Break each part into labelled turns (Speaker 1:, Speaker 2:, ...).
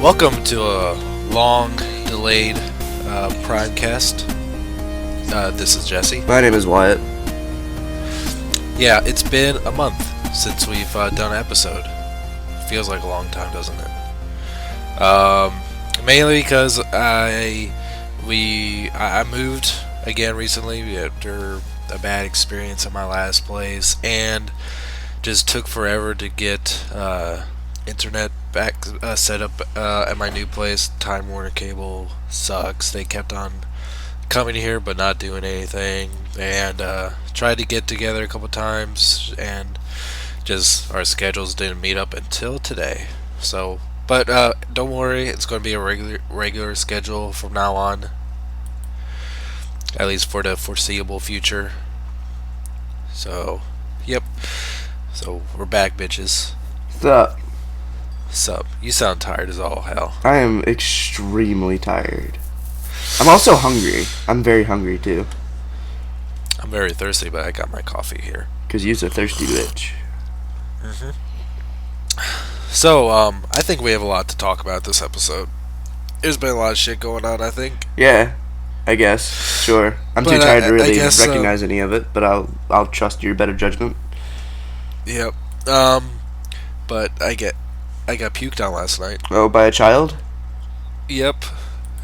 Speaker 1: Welcome to a long-delayed Primecast. This is Jesse.
Speaker 2: My name is Wyatt.
Speaker 1: Yeah, it's been a month since we've done an episode. Feels like a long time, doesn't it? Mainly because I moved again recently after a bad experience at my last place, and just took forever to get internet back set up at my new place. Time Warner cable sucks. They kept on coming here but not doing anything, and tried to get together a couple times, and just our schedules didn't meet up until today. So, but don't worry, it's going to be a regular schedule from now on, at least for the foreseeable future. So, yep. So we're back, bitches.
Speaker 2: Sup?
Speaker 1: Sup? You sound tired as all hell.
Speaker 2: I am extremely tired. I'm also hungry. I'm very hungry too.
Speaker 1: I'm very thirsty, but I got my coffee here.
Speaker 2: Cause you're a thirsty bitch.
Speaker 1: So, I think we have a lot to talk about this episode. There's been a lot of shit going on, I think.
Speaker 2: Yeah, I guess. Sure. I'm too tired to really recognize any of it, but I'll trust your better judgment.
Speaker 1: Yep. But I got puked on last night.
Speaker 2: Oh, by a child?
Speaker 1: Yep.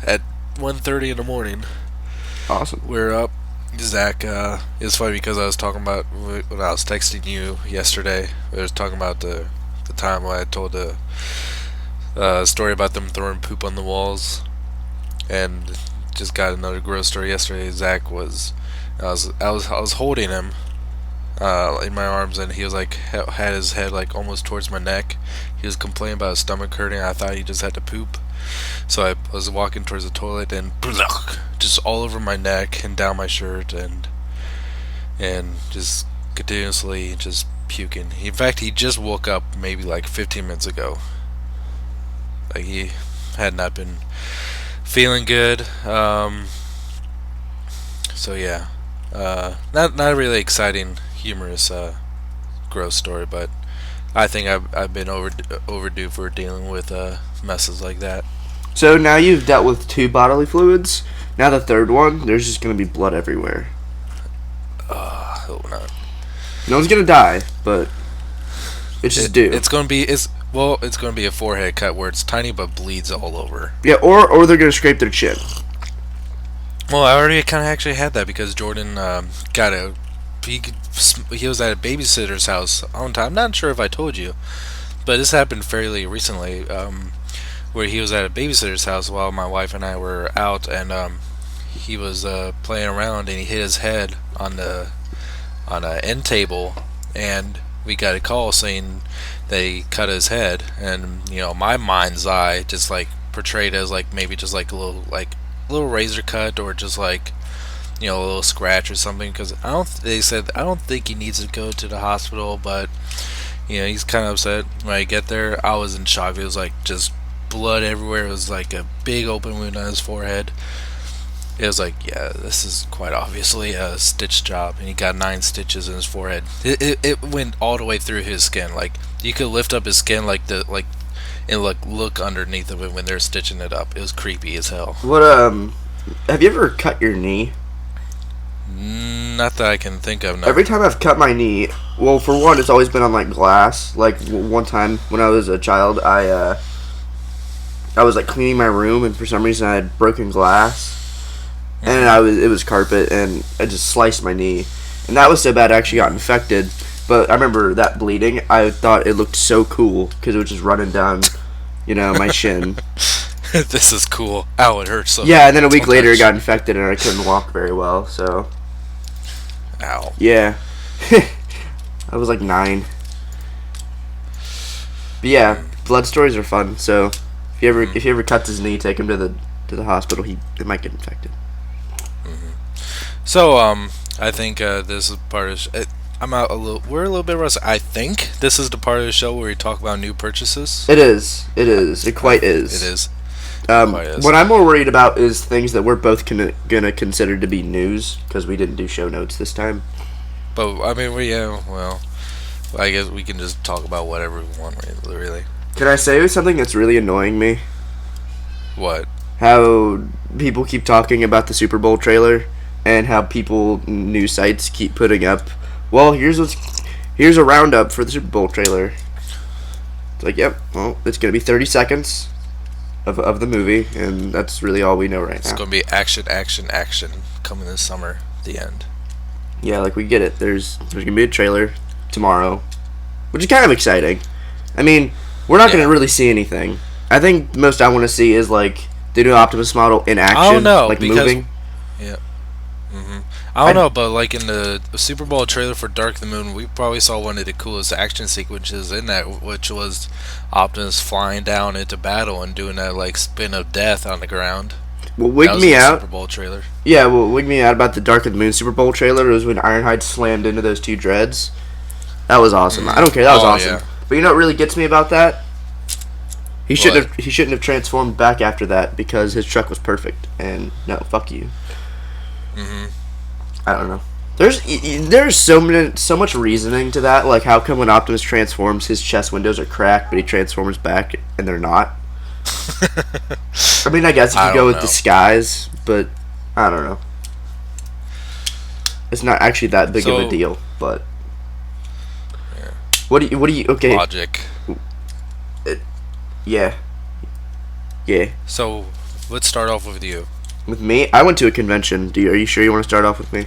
Speaker 1: At 1:30 in the morning.
Speaker 2: Awesome.
Speaker 1: We're up. Zach, it's funny because I was talking about, when I was texting you yesterday, I was talking about the time when I told the story about them throwing poop on the walls, and just got another gross story yesterday. Zach was I was holding him in my arms, and he was like, had his head like almost towards my neck. He was complaining about his stomach hurting. I thought he just had to poop, so I was walking towards the toilet, and just all over my neck and down my shirt, and just continuously just puking. In fact, he just woke up maybe like 15 minutes ago. Like, he had not been feeling good. So yeah, not a really exciting, humorous, gross story, but I think I've been overdue for dealing with messes like that.
Speaker 2: So now you've dealt with 2 bodily fluids. Now the third one, there's just gonna be blood everywhere.
Speaker 1: I hope not.
Speaker 2: No one's gonna die, but it's just due.
Speaker 1: It's gonna be a forehead cut where it's tiny but bleeds all over.
Speaker 2: Yeah, or they're gonna scrape their chin.
Speaker 1: Well, I already kind of actually had that because Jordan he was at a babysitter's house on time. I'm not sure if I told you, but this happened fairly recently, where he was at a babysitter's house while my wife and I were out, and he was playing around, and he hit his head on an end table, and we got a call saying they cut his head, and my mind's eye just like portrayed as like maybe just like a little razor cut, or just like a little scratch or something, because they said I don't think he needs to go to the hospital, but he's kind of upset. When I get there, I was in shock. It was like just blood everywhere. It was like a big open wound on his forehead. It was like, yeah, this is quite obviously a stitch job, and he got 9 stitches in his forehead. It went all the way through his skin. Like, you could lift up his skin and look underneath of it when they're stitching it up. It was creepy as hell.
Speaker 2: What have you ever cut your knee?
Speaker 1: Not that I can think of. No.
Speaker 2: Every time I've cut my knee, well, for one, it's always been on like glass. Like one time when I was a child, I was like cleaning my room, and for some reason I had broken glass, and it was carpet, and I just sliced my knee, and that was so bad I actually got infected. But I remember that bleeding. I thought it looked so cool because it was just running down, my shin.
Speaker 1: This is cool. Ow, it hurts so.
Speaker 2: Yeah, and then a week later it got infected, and I couldn't walk very well. So.
Speaker 1: Ow.
Speaker 2: Yeah. I was like 9. But yeah, blood stories are fun. So if he ever cuts his knee, take him to the hospital. It might get infected.
Speaker 1: So I think this is part of. We're a little bit rusty. I think this is the part of the show where we talk about new purchases.
Speaker 2: It is. It quite is.
Speaker 1: It is.
Speaker 2: What I'm more worried about is things that we're both gonna consider to be news, because we didn't do show notes this time.
Speaker 1: But I mean, I guess we can just talk about whatever we want, really.
Speaker 2: Can I say something that's really annoying me?
Speaker 1: What?
Speaker 2: How people keep talking about the Super Bowl trailer, and how news sites keep putting up, well, here's a roundup for the Super Bowl trailer. It's like, yep, well, it's gonna be 30 seconds of the movie, and that's really all we know right now.
Speaker 1: It's gonna be action, action, action coming this summer. The end.
Speaker 2: Yeah, like, we get it. There's gonna be a trailer tomorrow, which is kind of exciting. I mean, we're not gonna really see anything. I think the most I want to see is like the new Optimus model in action.
Speaker 1: I don't know,
Speaker 2: like
Speaker 1: because,
Speaker 2: moving.
Speaker 1: Yeah. I don't know, but like in the Super Bowl trailer for Dark of the Moon, we probably saw one of the coolest action sequences in that, which was Optimus flying down into battle and doing that like spin of death on the ground.
Speaker 2: What wigged me out?
Speaker 1: Super Bowl trailer.
Speaker 2: Yeah, what wigged me out about the Dark of the Moon Super Bowl trailer was when Ironhide slammed into those two dreads. That was awesome. I don't care. That was awesome. Yeah. But you know what really gets me about that? He shouldn't have transformed back after that because his truck was perfect. And no, fuck you. I don't know. There's so much reasoning to that. Like, how come when Optimus transforms, his chest windows are cracked, but he transforms back and they're not? I mean, I guess if you go with disguise, but I don't know. It's not actually that big of a deal, but
Speaker 1: yeah.
Speaker 2: What do you? Okay.
Speaker 1: Logic.
Speaker 2: Yeah.
Speaker 1: So, let's start off with you.
Speaker 2: With me, I went to a convention. Are you sure you want to start off with me?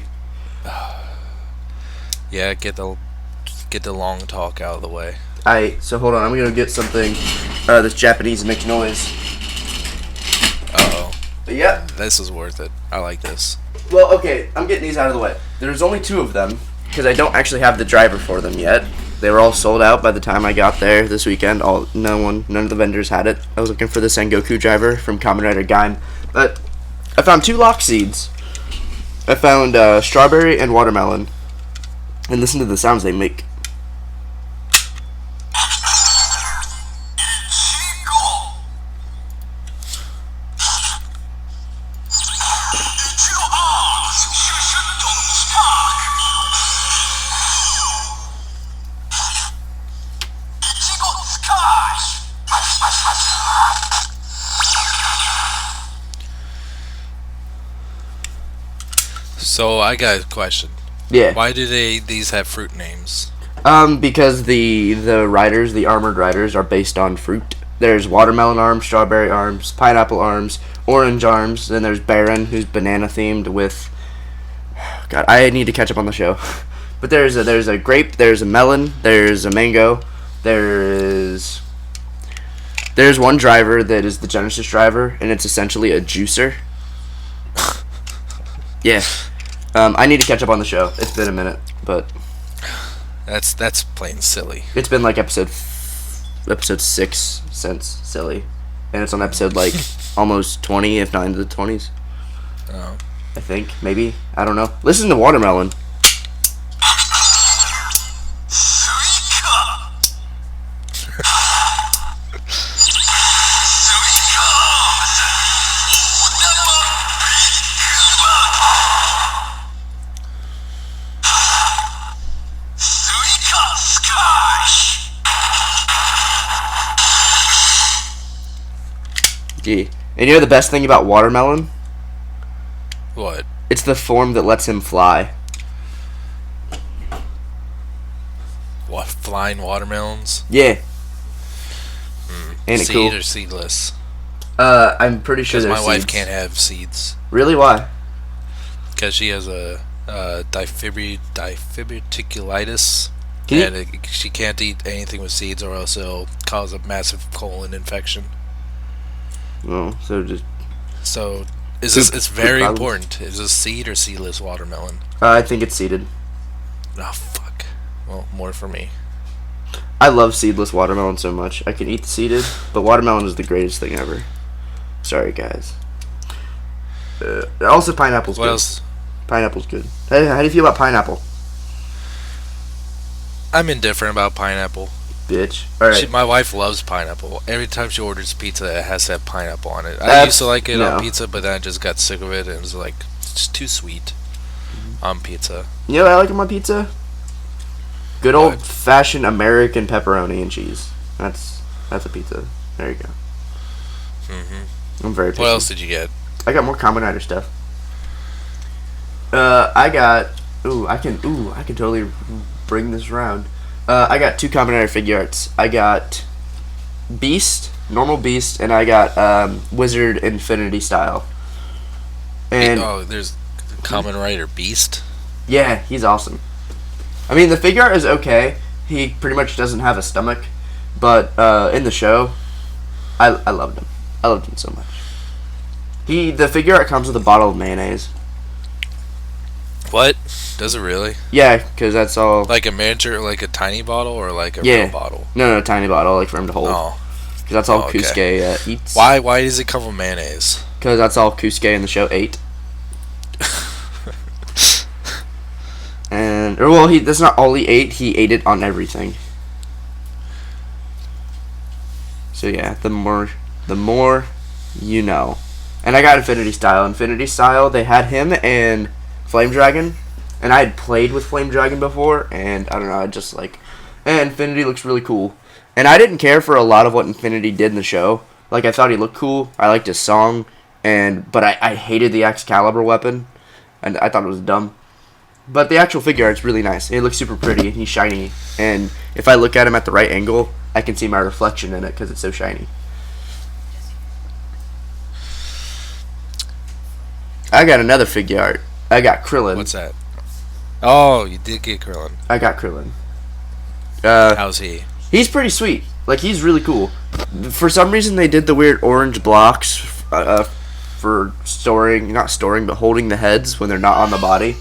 Speaker 1: Yeah, get the long talk out of the way.
Speaker 2: So hold on, I'm gonna get something. This Japanese makes noise.
Speaker 1: Uh-oh.
Speaker 2: Yeah.
Speaker 1: This is worth it. I like this.
Speaker 2: Well, okay, I'm getting these out of the way. There's only 2 of them, because I don't actually have the driver for them yet. They were all sold out by the time I got there this weekend. None of the vendors had it. I was looking for the Sengoku driver from Kamen Rider Gaim. But I found 2 lock seeds. I found strawberry and watermelon. And listen to the sounds they make.
Speaker 1: So I got a question.
Speaker 2: Yeah.
Speaker 1: Why do these have fruit names?
Speaker 2: Because the riders, the armored riders, are based on fruit. There's watermelon arms, strawberry arms, pineapple arms, orange arms. Then there's Baron, who's banana themed with. God, I need to catch up on the show. But there's a grape, there's a melon, there's a mango, there's one driver that is the Genesis driver, and it's essentially a juicer. Yeah. I need to catch up on the show. It's been a minute, but
Speaker 1: that's plain silly.
Speaker 2: It's been like episode 6 since silly, and it's on episode like almost 20, if not into the 20s.
Speaker 1: Oh.
Speaker 2: I think maybe I don't know. Listen to watermelon. Gee. And you know the best thing about watermelon?
Speaker 1: What?
Speaker 2: It's the form that lets him fly.
Speaker 1: What? Flying watermelons?
Speaker 2: Yeah.
Speaker 1: Ain't it cool? Seed or seedless?
Speaker 2: I'm pretty sure
Speaker 1: because
Speaker 2: my
Speaker 1: wife can't have seeds.
Speaker 2: Really? Why?
Speaker 1: Because she has a diverticulitis, and she can't eat anything with seeds, or else it'll cause a massive colon infection.
Speaker 2: Oh,
Speaker 1: so it's very important. Is this seed or seedless watermelon?
Speaker 2: I think it's seeded.
Speaker 1: Oh fuck. Well, more for me.
Speaker 2: I love seedless watermelon so much. I can eat the seeded, but watermelon is the greatest thing ever. Sorry, guys. Also, pineapple's good. What else? Pineapple's good. Hey, how do you feel about pineapple?
Speaker 1: I'm indifferent about pineapple.
Speaker 2: Bitch. Alright.
Speaker 1: My wife loves pineapple. Every time she orders pizza, it has to have pineapple on it. I used to like it on pizza, but then I just got sick of it, and it was like, it's too sweet on pizza.
Speaker 2: You know what I like on my pizza? Good old-fashioned American pepperoni and cheese. That's a pizza. There you go. I'm very picky.
Speaker 1: What else did you get?
Speaker 2: I got more Kamen Rider stuff. I got. I can totally bring this around. I got 2 Kamen Rider figure arts. I got Beast, normal Beast, and I got Wizard Infinity style. And
Speaker 1: there's Kamen Rider Beast.
Speaker 2: Yeah, he's awesome. I mean, the figure art is okay. He pretty much doesn't have a stomach, but in the show, I loved him. I loved him so much. The figure art comes with a bottle of mayonnaise.
Speaker 1: What? Does it really?
Speaker 2: Yeah, because that's all.
Speaker 1: Like a miniature, like a tiny bottle, or like a real bottle?
Speaker 2: No, tiny bottle, like for him to hold.
Speaker 1: Oh.
Speaker 2: Because that's all Kusuke eats.
Speaker 1: Why does it come with mayonnaise?
Speaker 2: Because that's all Kusuke in the show ate. That's not all he ate. He ate it on everything. So yeah, the more you know. And I got Infinity Style. Infinity Style, they had him and Flame Dragon, and I had played with Flame Dragon before, and I don't know, I just like, Infinity looks really cool. And I didn't care for a lot of what Infinity did in the show. Like, I thought he looked cool. I liked his song, but I hated the Excalibur weapon, and I thought it was dumb. But the actual figure art's really nice. It looks super pretty, and he's shiny. And if I look at him at the right angle, I can see my reflection in it because it's so shiny. I got another figure art. I got Krillin.
Speaker 1: What's that? Oh, you did get Krillin.
Speaker 2: I got Krillin.
Speaker 1: How's he?
Speaker 2: He's pretty sweet. Like, he's really cool. For some reason, they did the weird orange blocks for but holding the heads when they're not on the body.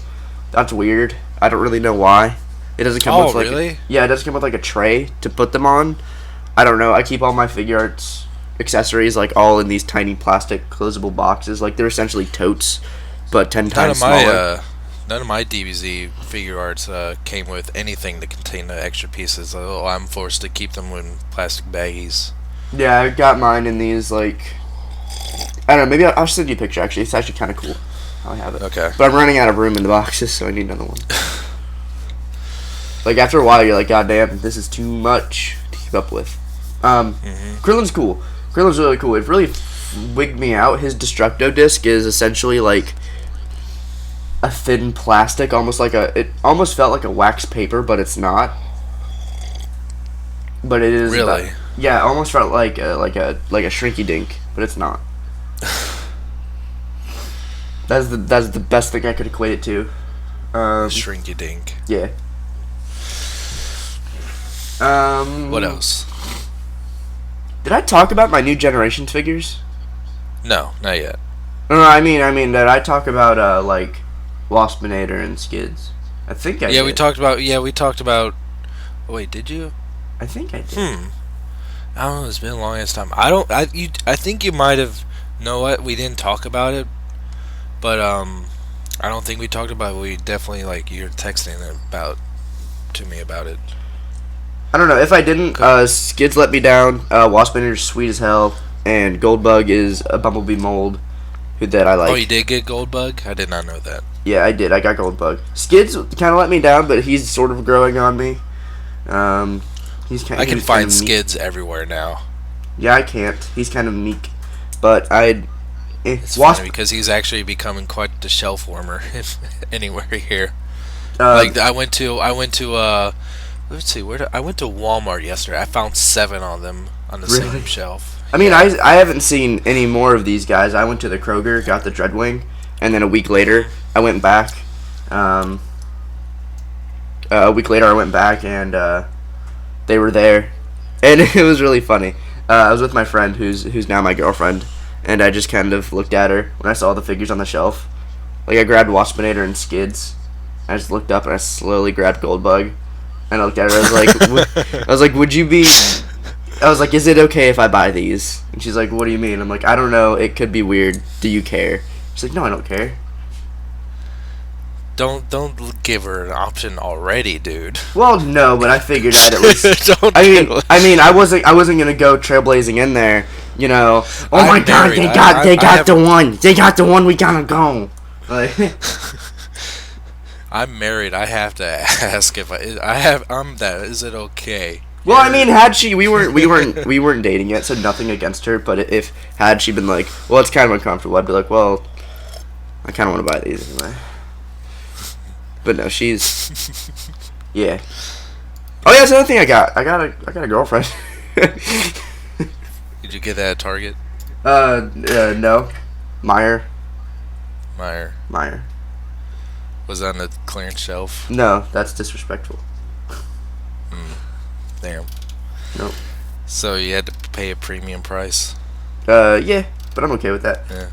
Speaker 2: That's weird. I don't really know why. It doesn't come with
Speaker 1: really?
Speaker 2: It doesn't come with like a tray to put them on. I don't know. I keep all my figure arts accessories like all in these tiny plastic closable boxes. Like, they're essentially totes, but 10 times smaller.
Speaker 1: None of my DBZ figure arts came with anything to contain the extra pieces. I'm forced to keep them in plastic baggies.
Speaker 2: Yeah, I got mine in these, like, I don't know, maybe I'll send you a picture, actually. It's actually kind of cool how I have it.
Speaker 1: Okay.
Speaker 2: But I'm running out of room in the boxes, so I need another one. Like, after a while, you're like, God damn, this is too much to keep up with. Krillin's cool. Krillin's really cool. It really wigged me out. His Destructo disc is essentially like a thin plastic, it almost felt like a wax paper, but it's not. But it is.
Speaker 1: Really?
Speaker 2: Yeah, it almost felt like a shrinky dink, but it's not. That's the best thing I could equate it to.
Speaker 1: Shrinky dink.
Speaker 2: Yeah.
Speaker 1: What else?
Speaker 2: Did I talk about my new Generations figures?
Speaker 1: No, not yet.
Speaker 2: No, I mean, did I talk about like Waspinator and Skids? I think I did.
Speaker 1: We talked about. Oh, wait, did you?
Speaker 2: I think I did.
Speaker 1: I don't know. It's been a long ass time. I think you might have. Know what? We didn't talk about it, but I don't think we talked about it. We definitely you're texting to me about it.
Speaker 2: I don't know if I didn't. Skids let me down. Waspinator's sweet as hell, and Goldbug is a Bumblebee mold that I like.
Speaker 1: Oh, you did get Goldbug? I did not know that.
Speaker 2: Yeah, I did. I got Goldbug. Skids kind of let me down, but he's sort of growing on me.
Speaker 1: I can find Skids everywhere now.
Speaker 2: Yeah, I can't. He's kind of meek, but
Speaker 1: it's funny because he's actually becoming quite the shelf warmer anywhere here. I went to let's see, I went to Walmart yesterday. I found 7 on them on the same shelf.
Speaker 2: I mean, I haven't seen any more of these guys. I went to the Kroger, got the Dreadwing, and then a week later I went back. And they were there, and it was really funny. I was with my friend who's now my girlfriend, and I just kind of looked at her when I saw the figures on the shelf. Like, I grabbed Waspinator and Skids. I just looked up and I slowly grabbed Goldbug. And I looked at her. I was like, would you be? I was like, is it okay if I buy these? And she's like, what do you mean? I'm like, I don't know. It could be weird. Do you care? She's like, no, I don't care.
Speaker 1: Don't give her an option already, dude.
Speaker 2: Well, no, but I figured I'd at least. I wasn't gonna go trailblazing in there. You know. Oh my God! They got the one. They got the one. We gotta go. Like.
Speaker 1: I'm married. I have to ask if I'm that. Is it okay?
Speaker 2: Well, I mean, had she, we weren't dating yet, so nothing against her. But if had she been like, well, it's kind of uncomfortable, I'd be like, well, I kind of want to buy these anyway. But no, she's, yeah. Oh yeah, that's another thing I got. I got a girlfriend.
Speaker 1: Did you get that at Target?
Speaker 2: No, Meyer.
Speaker 1: Meyer. Was it on the clearance shelf?
Speaker 2: No, that's disrespectful.
Speaker 1: Damn.
Speaker 2: Nope.
Speaker 1: So you had to pay a premium price?
Speaker 2: Yeah, but I'm okay with that.
Speaker 1: Yeah.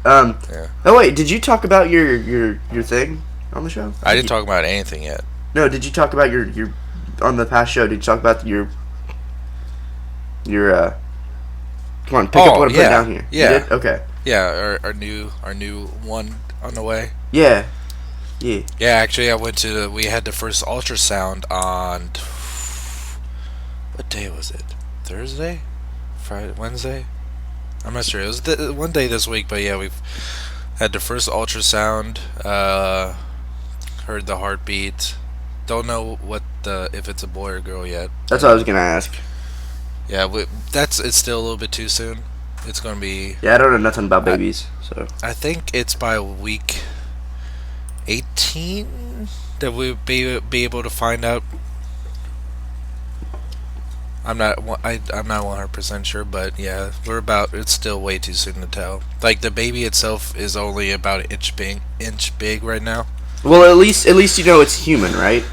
Speaker 1: Yeah.
Speaker 2: Oh wait, did you talk about your thing on the show?
Speaker 1: I didn't talk about anything yet.
Speaker 2: No, did you talk about your on the past show? Did you talk about your come on, pick up what I put down here.
Speaker 1: Yeah.
Speaker 2: You did? Okay.
Speaker 1: Yeah, our new one on the way.
Speaker 2: Yeah. Yeah.
Speaker 1: Yeah, actually we had the first ultrasound on, what day was it? Thursday? Friday? Wednesday? I'm not sure. It was one day this week, but yeah, we've had the first ultrasound, heard the heartbeat. Don't know if it's a boy or girl yet.
Speaker 2: That's what I was gonna ask.
Speaker 1: Yeah, it's still a little bit too soon. It's gonna be.
Speaker 2: Yeah, I don't know nothing about babies, so.
Speaker 1: I think it's by week 18 that we'll be able to find out. I'm not 100% sure, but yeah, it's still way too soon to tell. Like, the baby itself is only about an inch big right now.
Speaker 2: Well, at least you know it's human, right?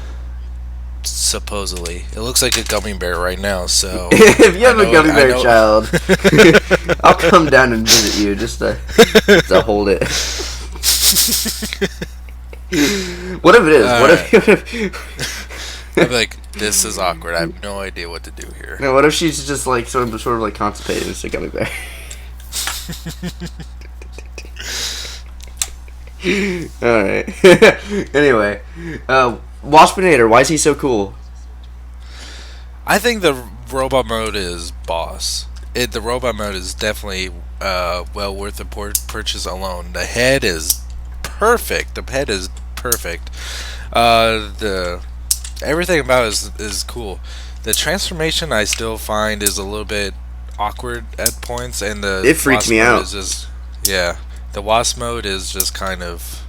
Speaker 1: Supposedly. It looks like a gummy bear right now, so.
Speaker 2: If you have a gummy bear child, I'll come down and visit you just to hold it. What if it is? What if
Speaker 1: I'd be like, this is awkward. I have no idea what to do here.
Speaker 2: No, what if she's just like sort of like constipated and it's a gummy bear? Alright. Anyway. Waspinator, why is he so cool?
Speaker 1: I think the robot mode is boss. The robot mode is definitely well worth the purchase alone. The head is perfect. Everything about it is cool. The transformation I still find is a little bit awkward at points, and
Speaker 2: it freaks me out.
Speaker 1: The Wasp mode is just kind of.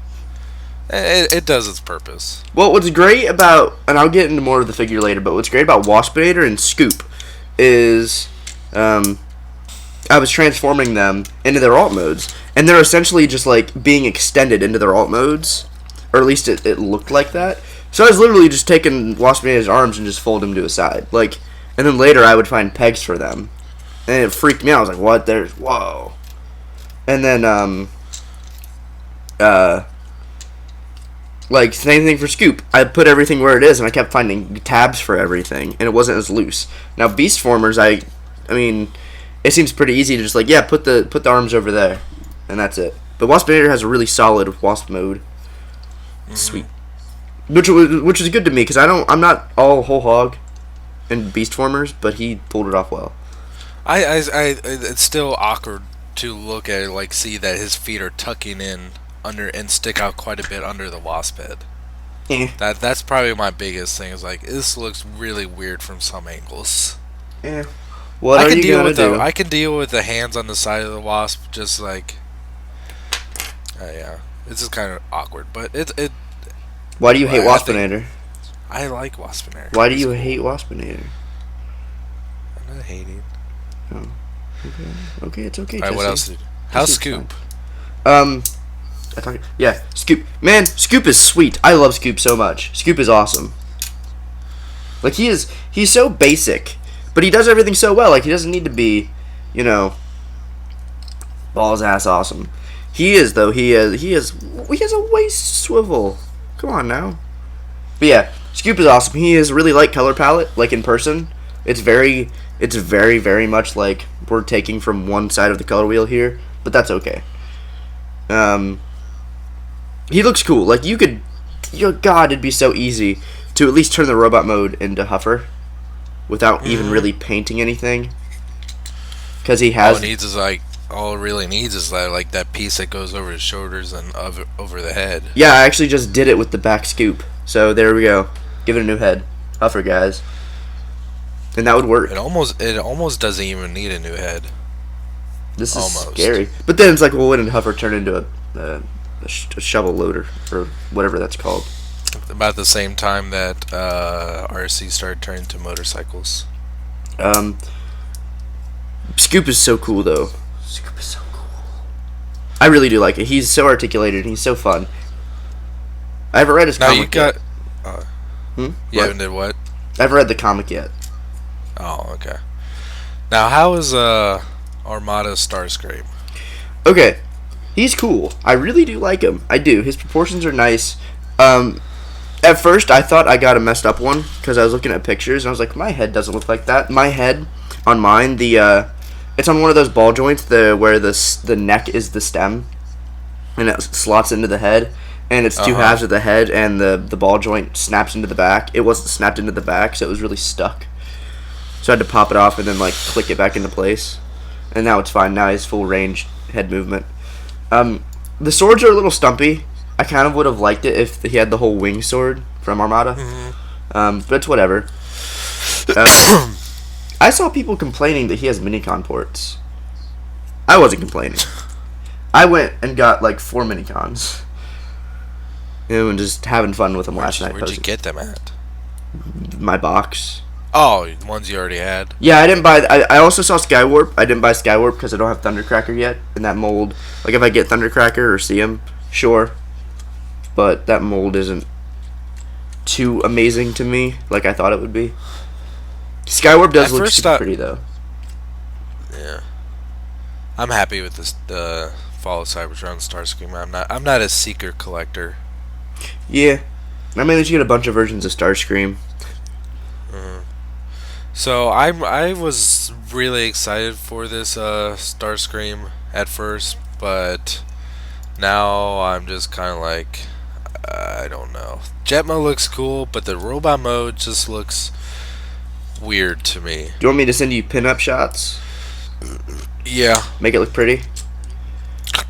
Speaker 1: It does its purpose.
Speaker 2: Well, what's great about, and I'll get into more of the figure later, but what's great about Waspinator and Scoop is, I was transforming them into their alt modes, and they're essentially just like being extended into their alt modes, or at least it looked like that. So I was literally just taking Waspinator's arms and just fold him to a side, like, and then later I would find pegs for them, and it freaked me out. I was like, "What? Whoa!" And then like, same thing for Scoop. I put everything where it is, and I kept finding tabs for everything, and it wasn't as loose. Now, Beast Formers, I mean, it seems pretty easy to just, like, yeah, put the arms over there, and that's it. But Waspinator has a really solid Wasp mode. Mm-hmm. Sweet. Which is good to me, because I'm not all whole hog in Beast Formers, but he pulled it off well.
Speaker 1: It's still awkward to look at it, like, see that his feet are tucking in under and stick out quite a bit under the Wasp head.
Speaker 2: Yeah.
Speaker 1: That's probably my biggest thing. Is like, this looks really weird from some angles.
Speaker 2: Yeah. What are you gonna do?
Speaker 1: I can deal with the hands on the side of the Wasp, just like, yeah, it's just kind of awkward. But it.
Speaker 2: Why do you hate Waspinator?
Speaker 1: I like Waspinator.
Speaker 2: Why do you hate Waspinator?
Speaker 1: I'm not hating.
Speaker 2: Oh. Okay, it's okay.
Speaker 1: Alright, what else? How's Scoop?
Speaker 2: Yeah, Scoop. Man, Scoop is sweet. I love Scoop so much. Scoop is awesome. Like, he's so basic, but he does everything so well. Like, he doesn't need to be, balls ass awesome. He is, though. He has a waist swivel. Come on now. But yeah, Scoop is awesome. He has a really light color palette, like in person. It's very, very much like we're taking from one side of the color wheel here, but that's okay. He looks cool. Like, God, it'd be so easy to at least turn the robot mode into Huffer without even really painting anything. Because he has.
Speaker 1: All it really needs is that piece that goes over his shoulders and over the head.
Speaker 2: Yeah, I actually just did it with the back Scoop. So there we go. Give it a new head. Huffer, guys. and that would work.
Speaker 1: It almost doesn't even need a new head.
Speaker 2: This is
Speaker 1: Almost.
Speaker 2: scary. But then it's like, well, wouldn't Huffer turn into a shovel loader or whatever that's called?
Speaker 1: About the same time that RC started turning to motorcycles.
Speaker 2: Scoop is so cool, though. Scoop is so cool. I really do like it. He's so articulated and he's so fun. I haven't read his
Speaker 1: Now
Speaker 2: comic
Speaker 1: you got.
Speaker 2: yet.
Speaker 1: You haven't did what?
Speaker 2: I haven't read the comic yet.
Speaker 1: Oh, okay. Now, how is Armada Starscream?
Speaker 2: Okay, he's cool. I really do like him. I do. His proportions are nice. At first, I thought I got a messed up one because I was looking at pictures and I was like, my head doesn't look like that. My head on mine, it's on one of those ball joints, where the neck is the stem, and it slots into the head, and it's two halves of the head, and the ball joint snaps into the back. It wasn't snapped into the back, so it was really stuck. So I had to pop it off and then click it back into place, and now it's fine. Now he has full range head movement. The swords are a little stumpy. I kind of would have liked it if he had the whole wing sword from Armada. But it's whatever. I saw people complaining that he has minicon ports. I wasn't complaining. I went and got 4 minicons. And just having fun with them last night.
Speaker 1: Where'd you get them at?
Speaker 2: My box.
Speaker 1: Oh, the ones you already had?
Speaker 2: Yeah, I didn't buy... I also saw Skywarp. I didn't buy Skywarp because I don't have Thundercracker yet in that mold. If I get Thundercracker or see him, sure. But that mold isn't too amazing to me like I thought it would be. Skywarp does look super pretty, though.
Speaker 1: Yeah. I'm happy with this Fall of Cybertron Starscream. I'm not a seeker collector.
Speaker 2: Yeah. I managed to get a bunch of versions of Starscream.
Speaker 1: So I was really excited for this Starscream at first, but now I'm just kind of like, I don't know. Jetmo looks cool, but the robot mode just looks weird to me.
Speaker 2: Do you want me to send you pinup shots?
Speaker 1: Yeah.
Speaker 2: Make it look pretty?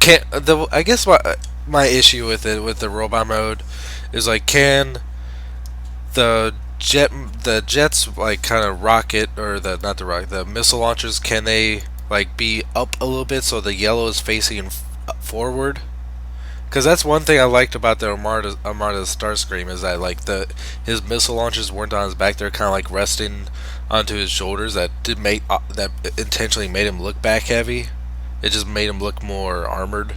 Speaker 1: I guess my issue with the robot mode is can the jets kind of rocket, or the missile launchers, can they be up a little bit so the yellow is facing forward? Because that's one thing I liked about the Armada Starscream is that his missile launchers weren't on his back; they're kind of resting onto his shoulders. That intentionally made him look back heavy. It just made him look more armored.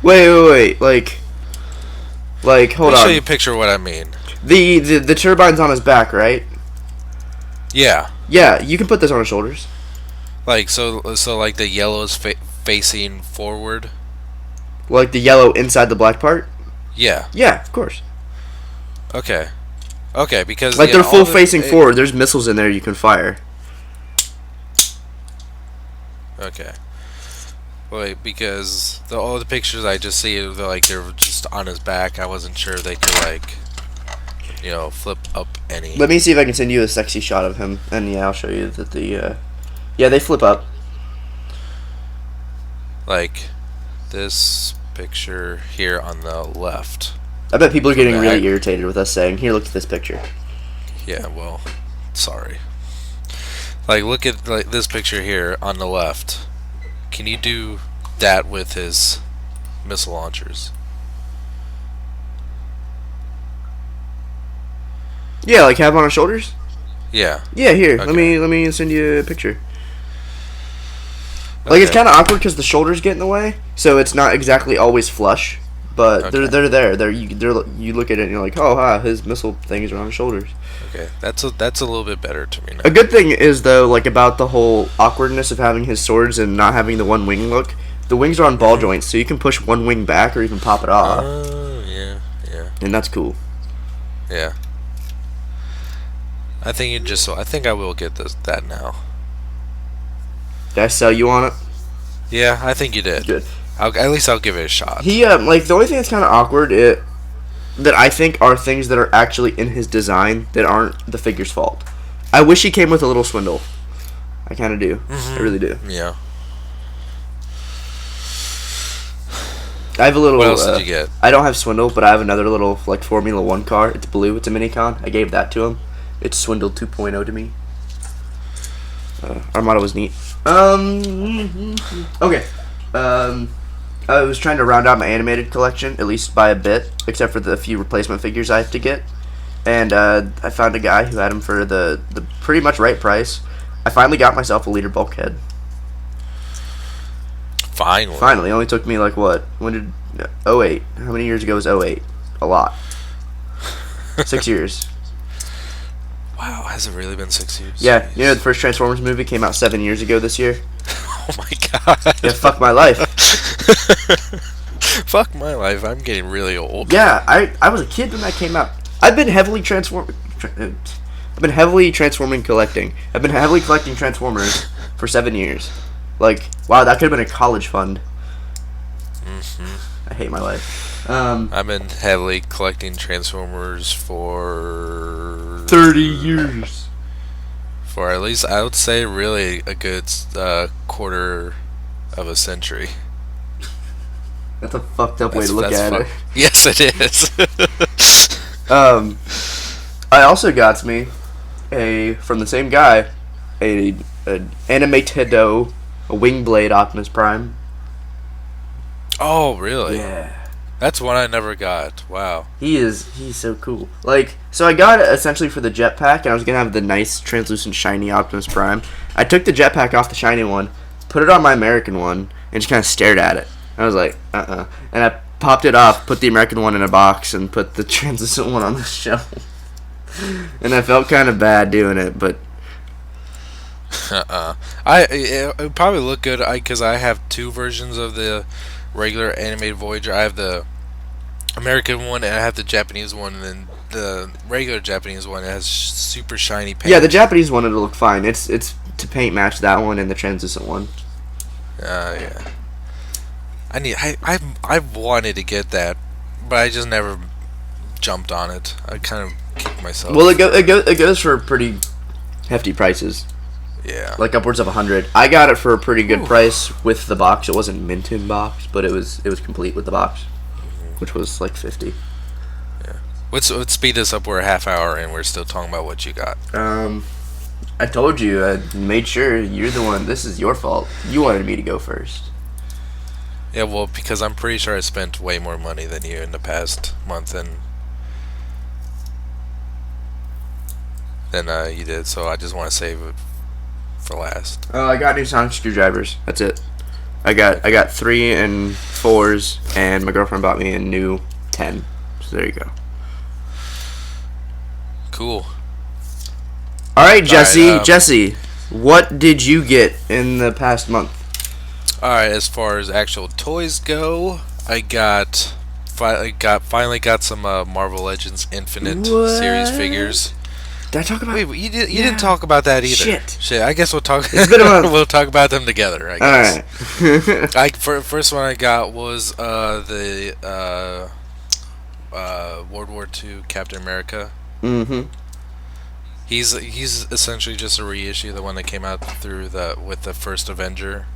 Speaker 2: Wait! Hold on.
Speaker 1: Let me show you a picture of what I mean.
Speaker 2: The turbine's on his back, right?
Speaker 1: Yeah.
Speaker 2: Yeah, you can put this on his shoulders.
Speaker 1: So the yellow is facing forward.
Speaker 2: The yellow inside the black part?
Speaker 1: Yeah.
Speaker 2: Yeah, of course.
Speaker 1: Okay, because
Speaker 2: they're full facing forward. There's missiles in there you can fire.
Speaker 1: Okay. Wait, because all the pictures I just see, they're just on his back. I wasn't sure they could flip up any.
Speaker 2: Let me see if I can send you a sexy shot of him, and I'll show you that yeah, they flip up.
Speaker 1: This picture here on the left.
Speaker 2: I bet people are getting really irritated with us saying, "Here, look at this picture."
Speaker 1: Yeah, well, sorry. Look at this picture here on the left. Can you do that with his missile launchers?
Speaker 2: Yeah, have on his shoulders?
Speaker 1: Yeah.
Speaker 2: Yeah, here.
Speaker 1: Okay.
Speaker 2: Let me send you a picture.
Speaker 1: Okay.
Speaker 2: It's kind of awkward because the shoulders get in the way, so it's not exactly always flush. But they're there. You look at it and you're like, oh, his missile things are on his shoulders.
Speaker 1: Okay, that's a little bit better to me now.
Speaker 2: A good thing is though, about the whole awkwardness of having his swords and not having the one wing look. The wings are on ball joints, so you can push one wing back or even pop it off.
Speaker 1: Oh, yeah.
Speaker 2: And that's cool.
Speaker 1: Yeah. I think I will get that now.
Speaker 2: Did I sell you on it?
Speaker 1: Yeah, I think you did.
Speaker 2: Good.
Speaker 1: At least I'll give it a shot.
Speaker 2: He the only thing that's kind of awkward that I think are things that are actually in his design that aren't the figure's fault. I wish he came with a little swindle. I kind of do.
Speaker 1: Mm-hmm.
Speaker 2: I really do.
Speaker 1: Yeah.
Speaker 2: I have a little.
Speaker 1: What else did you get?
Speaker 2: I don't have swindle, but I have another little Formula One car. It's blue. It's a minicon. I gave that to him. It's Swindle 2.0 to me. Armada was neat. Okay. I was trying to round out my animated collection, at least by a bit, except for the few replacement figures I have to get. And I found a guy who had them for the pretty much right price. I finally got myself a leader bulkhead. Finally. It only took me like what? When did... 08. How many years ago was 08? A lot. 6 years.
Speaker 1: Wow, has it really been 6 years?
Speaker 2: Yeah, you know the first Transformers movie came out 7 years ago this year?
Speaker 1: Oh my god.
Speaker 2: Yeah, fuck my life.
Speaker 1: Fuck my life, I'm getting really old.
Speaker 2: Yeah, I was a kid when that came out. I've been heavily transforming collecting. I've been heavily collecting Transformers for 7 years. Like, wow, that could have been a college fund. I hate my life.
Speaker 1: I've been heavily collecting Transformers for
Speaker 2: 30 years.
Speaker 1: For at least, I would say, really a good quarter of a century.
Speaker 2: That's a fucked up way to look at it.
Speaker 1: Yes, it is.
Speaker 2: I also got me from the same guy an animated Wingblade Optimus Prime.
Speaker 1: Oh, really?
Speaker 2: Yeah.
Speaker 1: That's one I never got. Wow.
Speaker 2: He's so cool. Like, so I got it essentially for the jetpack, and I was gonna have the nice translucent shiny Optimus Prime. I took the jetpack off the shiny one, put it on my American one, and just kind of stared at it. I was like, and I popped it off, put the American one in a box, and put the translucent one on the shelf. And I felt kind of bad doing it, but
Speaker 1: it would probably look good because I have two versions of the regular animated Voyager. I have the American one and I have the Japanese one, and then the regular Japanese one has super shiny paint.
Speaker 2: Yeah, the Japanese one it'll look fine. It's to paint match that one and the translucent one.
Speaker 1: Yeah. I've wanted to get that, but I just never jumped on it. I kind of kicked myself.
Speaker 2: Well, it goes for pretty hefty prices.
Speaker 1: Yeah.
Speaker 2: Like upwards of 100. I got it for a pretty good price with the box. It wasn't mint in box, but it was complete with the box, which was like 50.
Speaker 1: Yeah. Let's speed this up. We're a half hour and we're still talking about what you got.
Speaker 2: I told you. I made sure you're the one. This is your fault. You wanted me to go first.
Speaker 1: Yeah, well, because I'm pretty sure I spent way more money than you in the past month than you did. So I just want to save it for last.
Speaker 2: I got new sonic screwdrivers. That's it. I got 3 and 4s, and my girlfriend bought me a new 10. So there you go.
Speaker 1: Cool.
Speaker 2: All right, Jesse. Jesse, what did you get in the past month?
Speaker 1: All right, as far as actual toys go, I finally got some Marvel Legends Infinite series figures.
Speaker 2: Did I talk about?
Speaker 1: Wait, you didn't talk about that either.
Speaker 2: Shit.
Speaker 1: I guess we'll talk.
Speaker 2: It's been a month.
Speaker 1: We'll talk about them together. I guess.
Speaker 2: All right.
Speaker 1: First one I got was the World War II Captain America.
Speaker 2: Mm-hmm.
Speaker 1: He's essentially just a reissue, the one that came out with the first Avenger,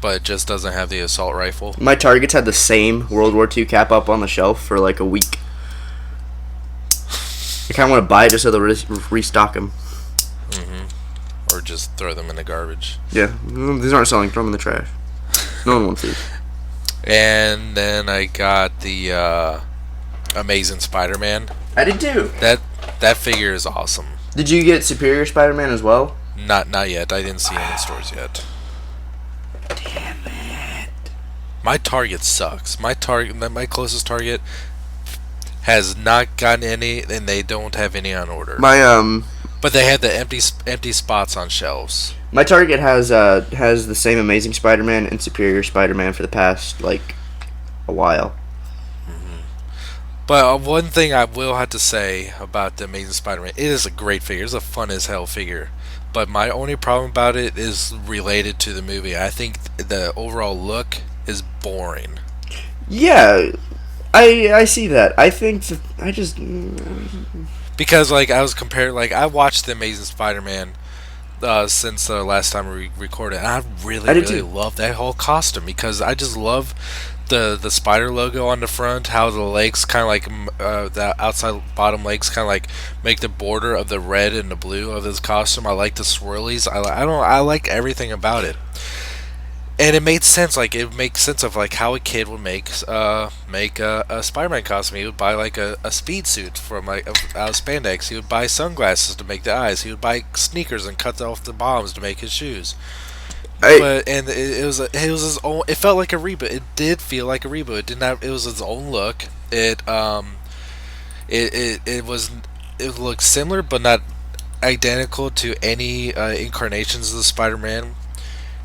Speaker 1: but it just doesn't have the assault rifle.
Speaker 2: My Targets had the same World War II cap up on the shelf for like a week. I kind of want to buy it just so they'll restock them.
Speaker 1: Mm-hmm. Or just throw them in the garbage.
Speaker 2: Yeah, these aren't selling. Throw them in the trash. No one wants these.
Speaker 1: And then I got the Amazing Spider-Man.
Speaker 2: I did too.
Speaker 1: That figure is awesome.
Speaker 2: Did you get Superior Spider-Man as well?
Speaker 1: Not yet. I didn't see him in stores yet.
Speaker 2: Damn it.
Speaker 1: My Target sucks. My closest Target has not gotten any, and they don't have any on order.
Speaker 2: But
Speaker 1: they had the empty spots on shelves.
Speaker 2: My Target has the same Amazing Spider-Man and Superior Spider-Man for the past like a while.
Speaker 1: But one thing I will have to say about the Amazing Spider-Man, it is a great figure. It's a fun as hell figure. But my only problem about it is related to the movie. I think the overall look is boring.
Speaker 2: Yeah, I see that. I think I just...
Speaker 1: Because like I was comparing, like I watched the Amazing Spider-Man since the last time we recorded, and I really love that whole costume because I just love the spider logo on the front, how the legs kind of like the outside bottom legs kind of like make the border of the red and the blue of his costume. I like the swirlies. I like everything about it. And it made sense. Like it makes sense of like how a kid would make a Spider-Man costume. He would buy like a speed suit from like out of spandex. He would buy sunglasses to make the eyes. He would buy sneakers and cut off the bottoms to make his shoes. But it was his own. It felt like a reboot. It did feel like a reboot. It didn't have. It was its own look. It looked similar but not identical to any incarnations of the Spider-Man,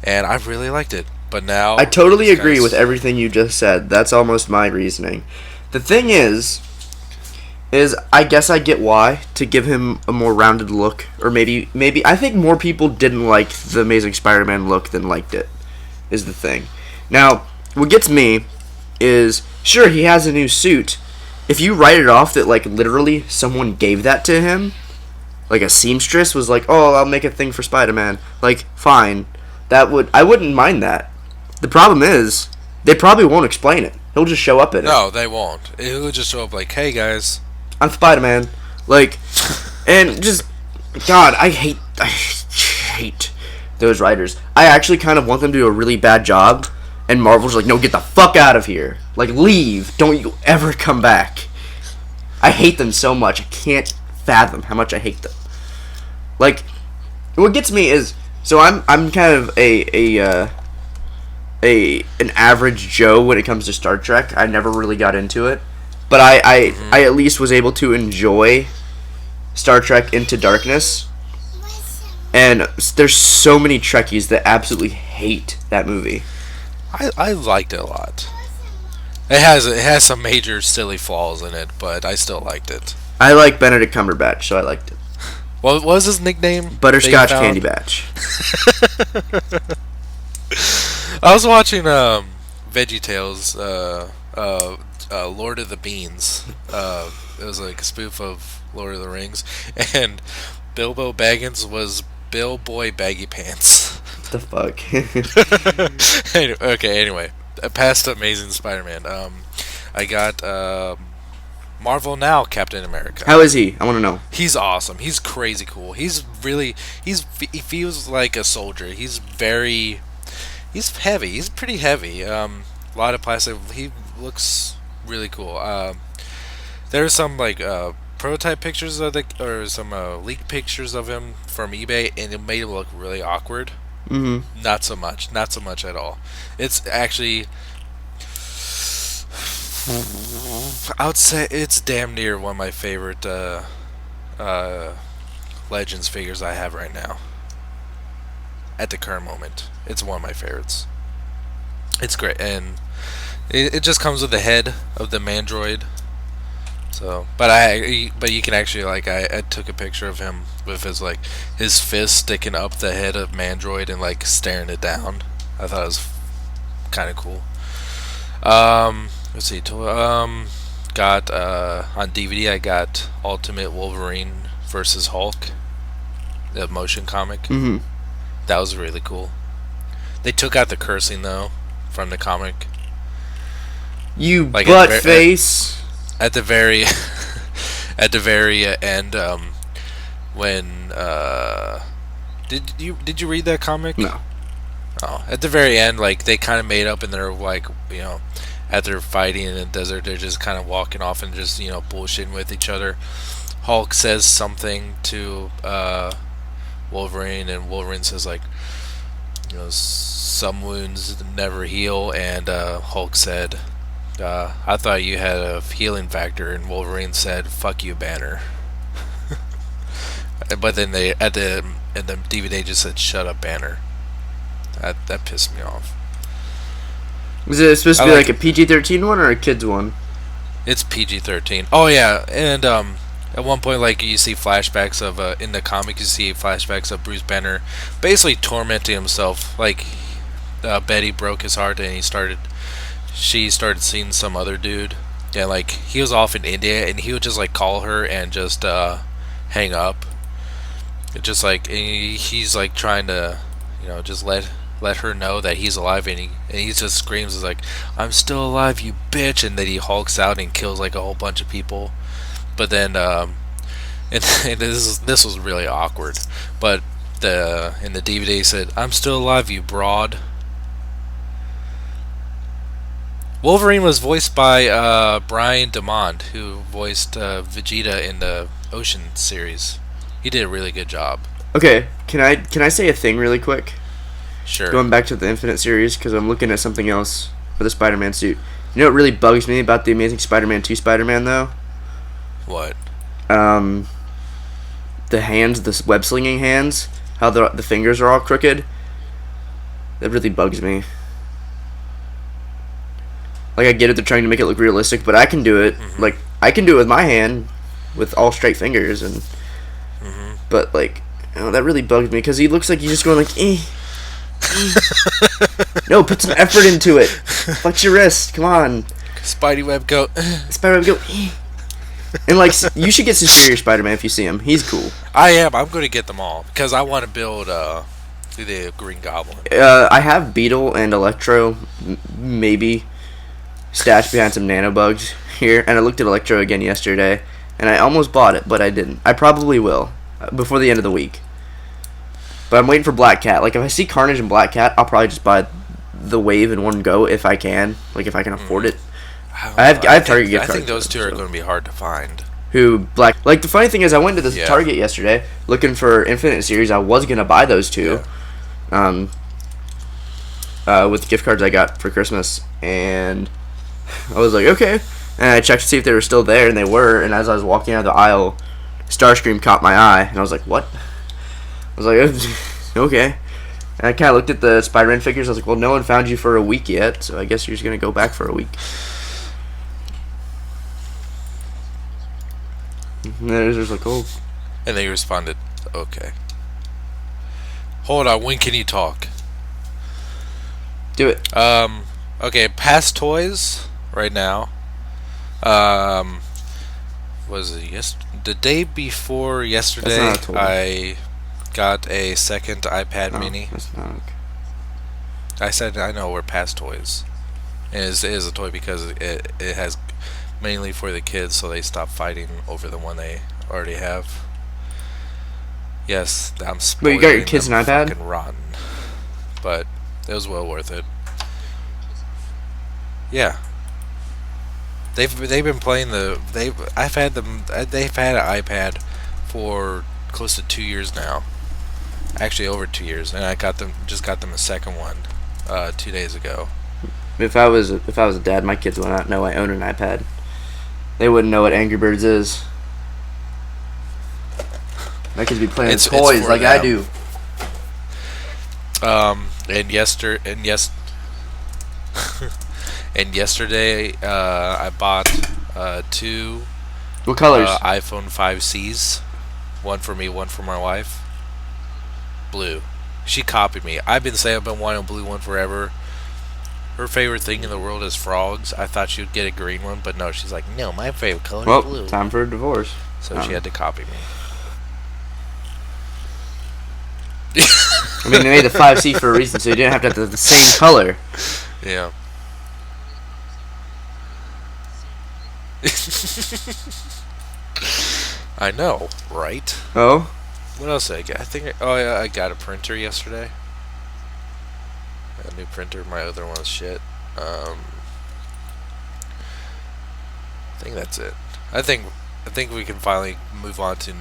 Speaker 1: and I really liked it. But now
Speaker 2: I totally agree with everything you just said. That's almost my reasoning. The thing is I guess I get why, to give him a more rounded look, or maybe I think more people didn't like the Amazing Spider-Man look than liked it, is the thing. Now, what gets me is, sure, he has a new suit. If you write it off that, like, literally someone gave that to him, like a seamstress was like, oh, I'll make a thing for Spider-Man, like, fine. I wouldn't mind that. The problem is, they probably won't explain it. He'll just show up in it.
Speaker 1: No, they won't. He'll just show up like, hey, guys.
Speaker 2: I'm Spider-Man. Like, and just, God, I hate those writers. I actually kind of want them to do a really bad job, and Marvel's like, no, get the fuck out of here. Like, leave. Don't you ever come back. I hate them so much. I can't fathom how much I hate them. Like, what gets me is, so I'm kind of an average Joe when it comes to Star Trek. I never really got into it. But I at least was able to enjoy Star Trek Into Darkness. And there's so many Trekkies that absolutely hate that movie.
Speaker 1: I liked it a lot. It has some major silly flaws in it, but I still liked it.
Speaker 2: I like Benedict Cumberbatch, so I liked it.
Speaker 1: What was his nickname?
Speaker 2: Butterscotch Candy Batch.
Speaker 1: I was watching VeggieTales, Lord of the Beans. It was like a spoof of Lord of the Rings, and Bilbo Baggins was Bill Boy Baggy Pants.
Speaker 2: What the fuck?
Speaker 1: Anyway, past Amazing Spider-Man. I got Marvel Now Captain America.
Speaker 2: How is he? I want to know.
Speaker 1: He's awesome. He's crazy cool. He feels like a soldier. He's heavy. He's pretty heavy. A lot of plastic. He looks really cool. There's some like prototype pictures of some leaked pictures of him from eBay, and it made him look really awkward.
Speaker 2: Mm-hmm.
Speaker 1: Not so much at all. It's actually, I would say it's damn near one of my favorite Legends figures I have right now. At the current moment, it's one of my favorites. It's great, and it just comes with the head of the Mandroid. So, but you can actually, like, I took a picture of him with his fist sticking up the head of Mandroid and like staring it down. I thought it was kind of cool. Let's see. Got on DVD. I got Ultimate Wolverine versus Hulk, the motion comic.
Speaker 2: Mm-hmm.
Speaker 1: That was really cool. They took out the cursing though from the comic.
Speaker 2: You like butt face.
Speaker 1: At the very end, when did you read that comic?
Speaker 2: No.
Speaker 1: Oh, at the very end, like they kind of made up, and they're like, after fighting in the desert, they're just kind of walking off and just bullshitting with each other. Hulk says something to Wolverine, and Wolverine says like, some wounds never heal, and Hulk said, I thought you had a healing factor, and Wolverine said, fuck you, Banner. But then in the DVD just said, shut up, Banner. That pissed me off.
Speaker 2: Was it supposed to be like a PG-13 one or a kids one?
Speaker 1: It's PG-13. Oh yeah, and at one point, like, you see flashbacks of in the comic, you see flashbacks of Bruce Banner basically tormenting himself. Like, Betty broke his heart, and she started seeing some other dude. Yeah, like, he was off in India, and he would just like call her and just hang up. It just like he's like trying to just let let her know that he's alive, and he just screams like, "I'm still alive, you bitch!" And then he hulks out and kills like a whole bunch of people. But then, and this was really awkward. But in the DVD it said, "I'm still alive, you broad." Wolverine was voiced by Brian DeMond, who voiced Vegeta in the Ocean series. He did a really good job.
Speaker 2: Okay, can I say a thing really quick?
Speaker 1: Sure.
Speaker 2: Going back to the Infinite series, because I'm looking at something else for the Spider-Man suit. You know what really bugs me about the Amazing Spider-Man 2 Spider-Man, though?
Speaker 1: What?
Speaker 2: The hands, the web-slinging hands, how the fingers are all crooked. That really bugs me. Like, I get it, they're trying to make it look realistic, but I can do it.
Speaker 1: Mm-hmm.
Speaker 2: Like, I can do it with my hand, with all straight fingers, and...
Speaker 1: Mm-hmm.
Speaker 2: But, like, oh, that really bugs me, because he looks like he's just going like, eh. No, put some effort into it. Flex your wrist, come on.
Speaker 1: Spidey go.
Speaker 2: Spider-Man go, eh. And, like, you should get Superior Spider-Man if you see him. He's cool.
Speaker 1: I am. I'm going to get them all, because I want to build the Green Goblin.
Speaker 2: I have Beetle and Electro, maybe, stashed behind some nanobugs here, and I looked at Electro again yesterday, and I almost bought it, but I didn't. I probably will before the end of the week. But I'm waiting for Black Cat. Like, if I see Carnage and Black Cat, I'll probably just buy the wave in one go if I can. Like, if I can afford it. I have Target gift cards.
Speaker 1: I think those two are going to be hard to find.
Speaker 2: Like, the funny thing is, I went to this Target yesterday looking for Infinite Series. I was going to buy those two. Yeah. With the gift cards I got for Christmas, and I was like, okay. And I checked to see if they were still there, and they were. And as I was walking out of the aisle, Starscream caught my eye, and I was like, what? I was like, okay. And I kind of looked at the Spider-Man figures. I was like, well, no one found you for a week yet, so I guess you're just going to go back for a week. And then it was like, oh.
Speaker 1: And they responded, okay. Hold on, when can you talk?
Speaker 2: Do it.
Speaker 1: Okay, past toys right now. Was it the day before yesterday? I got a second iPad Mini.
Speaker 2: That's not okay.
Speaker 1: I said I know we're past toys. And it is a toy because it has mainly for the kids, so they stop fighting over the one they already have. Yes, I'm spoiling.
Speaker 2: But you got your kids an iPad?
Speaker 1: Fucking rotten. But it was well worth it. Yeah. They've been playing they've had an iPad for close to 2 years now. Actually over 2 years, and I got them a second one 2 days ago.
Speaker 2: If I was a dad, my kids would not know I own an iPad. They wouldn't know what Angry Birds is. My kids be playing toys like them. I do.
Speaker 1: And yesterday, I bought 2.
Speaker 2: What colors?
Speaker 1: iPhone 5Cs. One for me, one for my wife. Blue. She copied me. I've been saying I've been wanting a blue one forever. Her favorite thing in the world is frogs. I thought she would get a green one, but no, she's like, no, my favorite color is blue.
Speaker 2: Well, time for a divorce.
Speaker 1: So she had to copy me.
Speaker 2: I mean, they made the 5C for a reason, so you didn't have to have the same color.
Speaker 1: Yeah. I know, right?
Speaker 2: Oh?
Speaker 1: What else did I get? I got a printer yesterday. A new printer. My other one was shit. I think that's it. I think we can finally move on to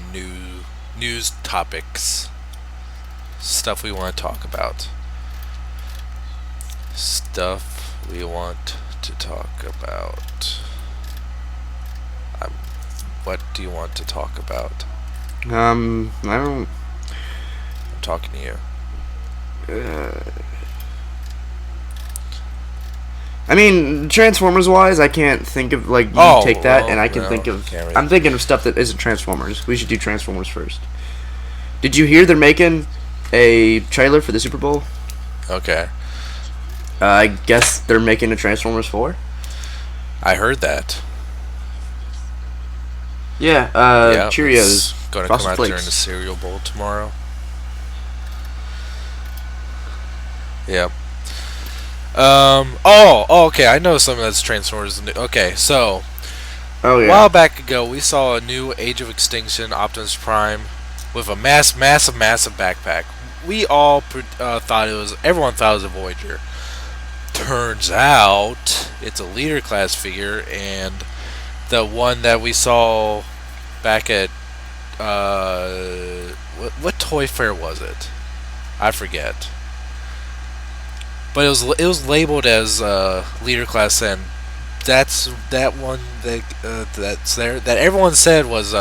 Speaker 1: news topics. Stuff we want to talk about. Stuff we want to talk about. What do you want to talk about?
Speaker 2: I don't...
Speaker 1: I'm talking to you.
Speaker 2: I mean, Transformers-wise, I can't think of, like, take that, and I can think of... I'm thinking of stuff that isn't Transformers. We should do Transformers first. Did you hear they're making a trailer for the Super Bowl?
Speaker 1: Okay.
Speaker 2: I guess they're making a Transformers 4?
Speaker 1: I heard that.
Speaker 2: Yeah, Cheerios.
Speaker 1: It's going to come out during the cereal bowl tomorrow. Yep. Okay. I know something that's Transformers. Okay, so
Speaker 2: Oh
Speaker 1: a
Speaker 2: yeah.
Speaker 1: while back ago, we saw a new Age of Extinction Optimus Prime with a massive backpack. We all thought it was. Everyone thought it was a Voyager. Turns out it's a leader class figure, and the one that we saw back at what toy fair was it? I forget. But it was labeled as leader class, and that's that one that's there that everyone said was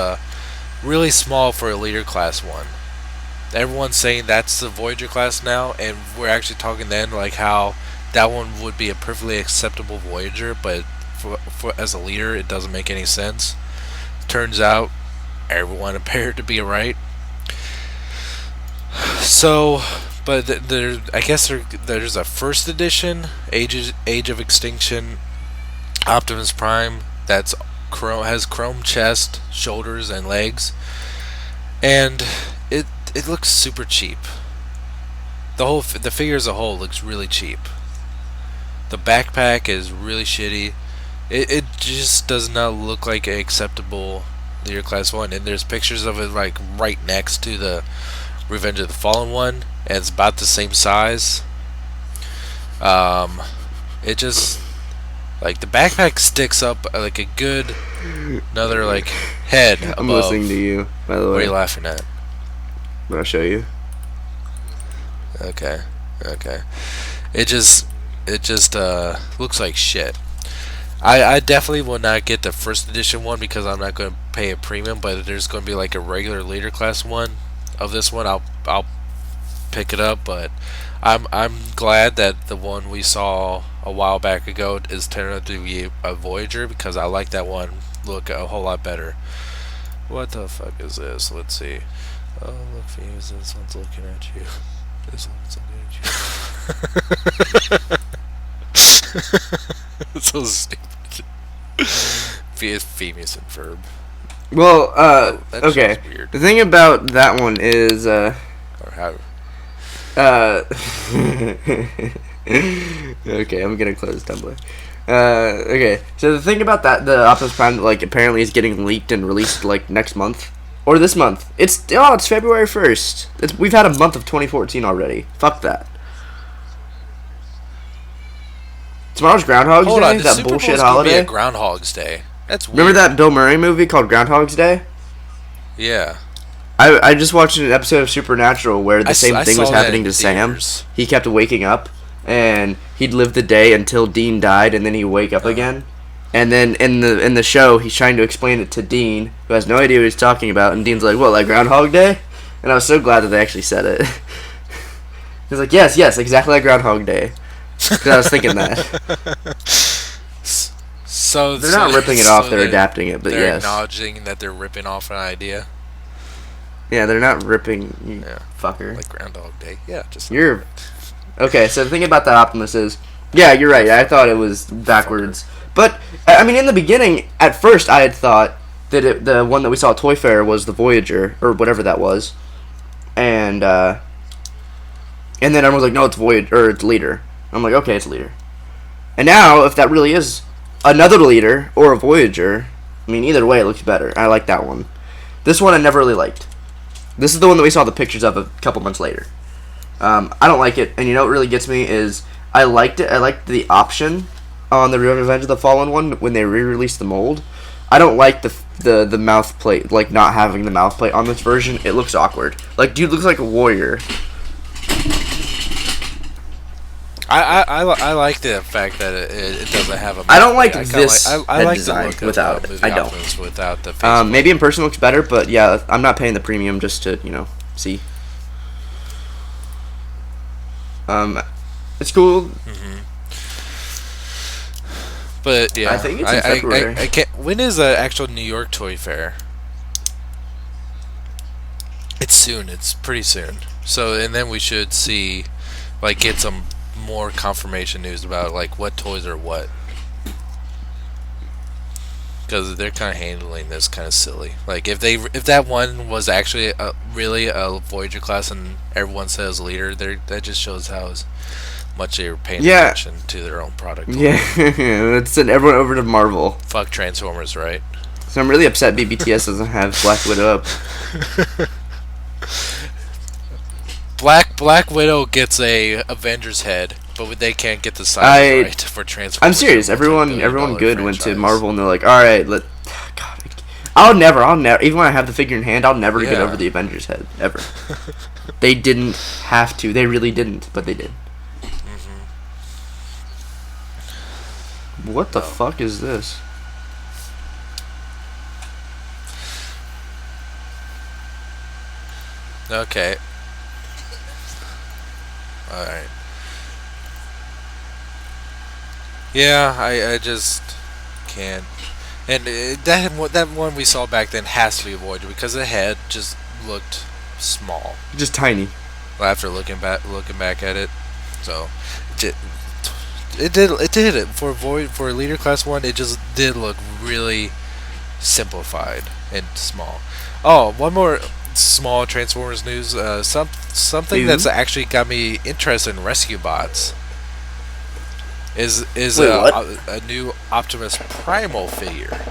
Speaker 1: really small for a leader class one. Everyone's saying that's the Voyager class now, and we're actually talking then like how that one would be a perfectly acceptable Voyager, but for as a leader, it doesn't make any sense. Turns out, everyone appeared to be right. So, but there, I guess there's a first edition Age of Extinction Optimus Prime that's has chrome chest, shoulders, and legs, and it looks super cheap. The figure as a whole looks really cheap. The backpack is really shitty. It just does not look like an acceptable leader class one. And there's pictures of it like right next to the Revenge of the Fallen one, and it's about the same size. Um, it just like the backpack sticks up like a good another like head above.
Speaker 2: I'm listening to you, by the way.
Speaker 1: What are you laughing at?
Speaker 2: But I'll show you.
Speaker 1: Okay. It just looks like shit. I definitely will not get the first edition one because I'm not going to pay a premium. But if there's going to be like a regular leader class one of this one, I'll pick it up. But I'm glad that the one we saw a while back ago is turned out to be a Voyager because I like that one look a whole lot better. What the fuck is this? Let's see. Oh, look, Phoenix, this one's looking at you. This one's looking at you. It's so stupid. Phoenix and Verb.
Speaker 2: Well,
Speaker 1: That
Speaker 2: okay.
Speaker 1: shit's weird.
Speaker 2: The thing about that one is,
Speaker 1: Or how?
Speaker 2: okay, I'm gonna close Tumblr. Okay, so the thing about that, the Optimus Prime, like, apparently is getting leaked and released, like, next month. Or this month. It's February 1st. We've had a month of 2014 already. Fuck that. Tomorrow's Groundhog's
Speaker 1: Hold
Speaker 2: Day,
Speaker 1: on, the
Speaker 2: that
Speaker 1: Super
Speaker 2: bullshit
Speaker 1: Bowl's gonna be
Speaker 2: holiday.
Speaker 1: at Groundhog's Day. That's weird.
Speaker 2: Remember that Bill Murray movie called Groundhog's Day?
Speaker 1: Yeah.
Speaker 2: I just watched an episode of Supernatural where the same thing was
Speaker 1: saw that
Speaker 2: happening
Speaker 1: in
Speaker 2: to Sam.
Speaker 1: theaters.
Speaker 2: He kept waking up, and he'd live the day until Dean died, and then he'd wake up again. And then in the show, he's trying to explain it to Dean, who has no idea what he's talking about. And Dean's like, "What, like Groundhog Day?" And I was so glad that they actually said it. He's like, "Yes, exactly like Groundhog Day." Because I was thinking that.
Speaker 1: So
Speaker 2: They're not ripping it off;
Speaker 1: so
Speaker 2: they're adapting it. But
Speaker 1: they're
Speaker 2: yes,
Speaker 1: acknowledging that they're ripping off an idea,
Speaker 2: yeah, they're not ripping. You
Speaker 1: Yeah.
Speaker 2: fucker.
Speaker 1: like Groundhog Day. Yeah, just
Speaker 2: You're okay. So the thing about that Optimus is, yeah, you're right. I thought it was backwards, but I mean, in the beginning, at first, I had thought that the one that we saw at Toy Fair was the Voyager or whatever that was, and then everyone was like, "No, it's Voyager or it's Leader." I'm like, "Okay, it's Leader." And now, if that really is another Leader or a Voyager, I mean, either way, it looks better. I like that one. This one I never really liked. This is the one that we saw the pictures of a couple months later. I don't like it, and you know what really gets me is I liked it. I liked the option on the Revenge of the Fallen one when they re-released the mold. I don't like the mouth plate, like not having the mouth plate on this version. It looks awkward. Like, dude looks like a warrior.
Speaker 1: I like the fact that it doesn't have a.
Speaker 2: I don't like
Speaker 1: I
Speaker 2: this
Speaker 1: I like
Speaker 2: design
Speaker 1: the look
Speaker 2: without
Speaker 1: of
Speaker 2: it.
Speaker 1: movie
Speaker 2: I don't.
Speaker 1: Optimus without the face.
Speaker 2: Maybe in person looks better, but yeah, I'm not paying the premium just to see. It's cool.
Speaker 1: But yeah,
Speaker 2: I think it's in February.
Speaker 1: I can't. When is the actual New York Toy Fair? It's soon. It's pretty soon. So and then we should see, like, get some more confirmation news about like what toys are what. because they're kind of handling this kind of silly. Like if that one was actually really a Voyager class and everyone says leader, that just shows how much they're paying attention to their own product.
Speaker 2: Yeah, let's send everyone over to Marvel.
Speaker 1: Fuck Transformers, right?
Speaker 2: So I'm really upset BBTS doesn't have Black Widow up.
Speaker 1: Black Widow gets a Avengers head, but they can't get the size right for Transformers.
Speaker 2: I'm serious. Everyone good went to Marvel and they're like, all right, God, I'll never. Even when I have the figure in hand, I'll never get over the Avengers head ever. They didn't have to. They really didn't, but they did. Mm-hmm. What the fuck is this?
Speaker 1: Okay. Alright. Yeah, I just can't. And that one we saw back then has to be avoided because the head just looked small.
Speaker 2: Just tiny.
Speaker 1: Well, after looking back at it, so it did for Leader Class 1. It just did look really simplified and small. Oh, one more small Transformers news. Something that's actually got me interested in rescue bots is a new Optimus Primal figure,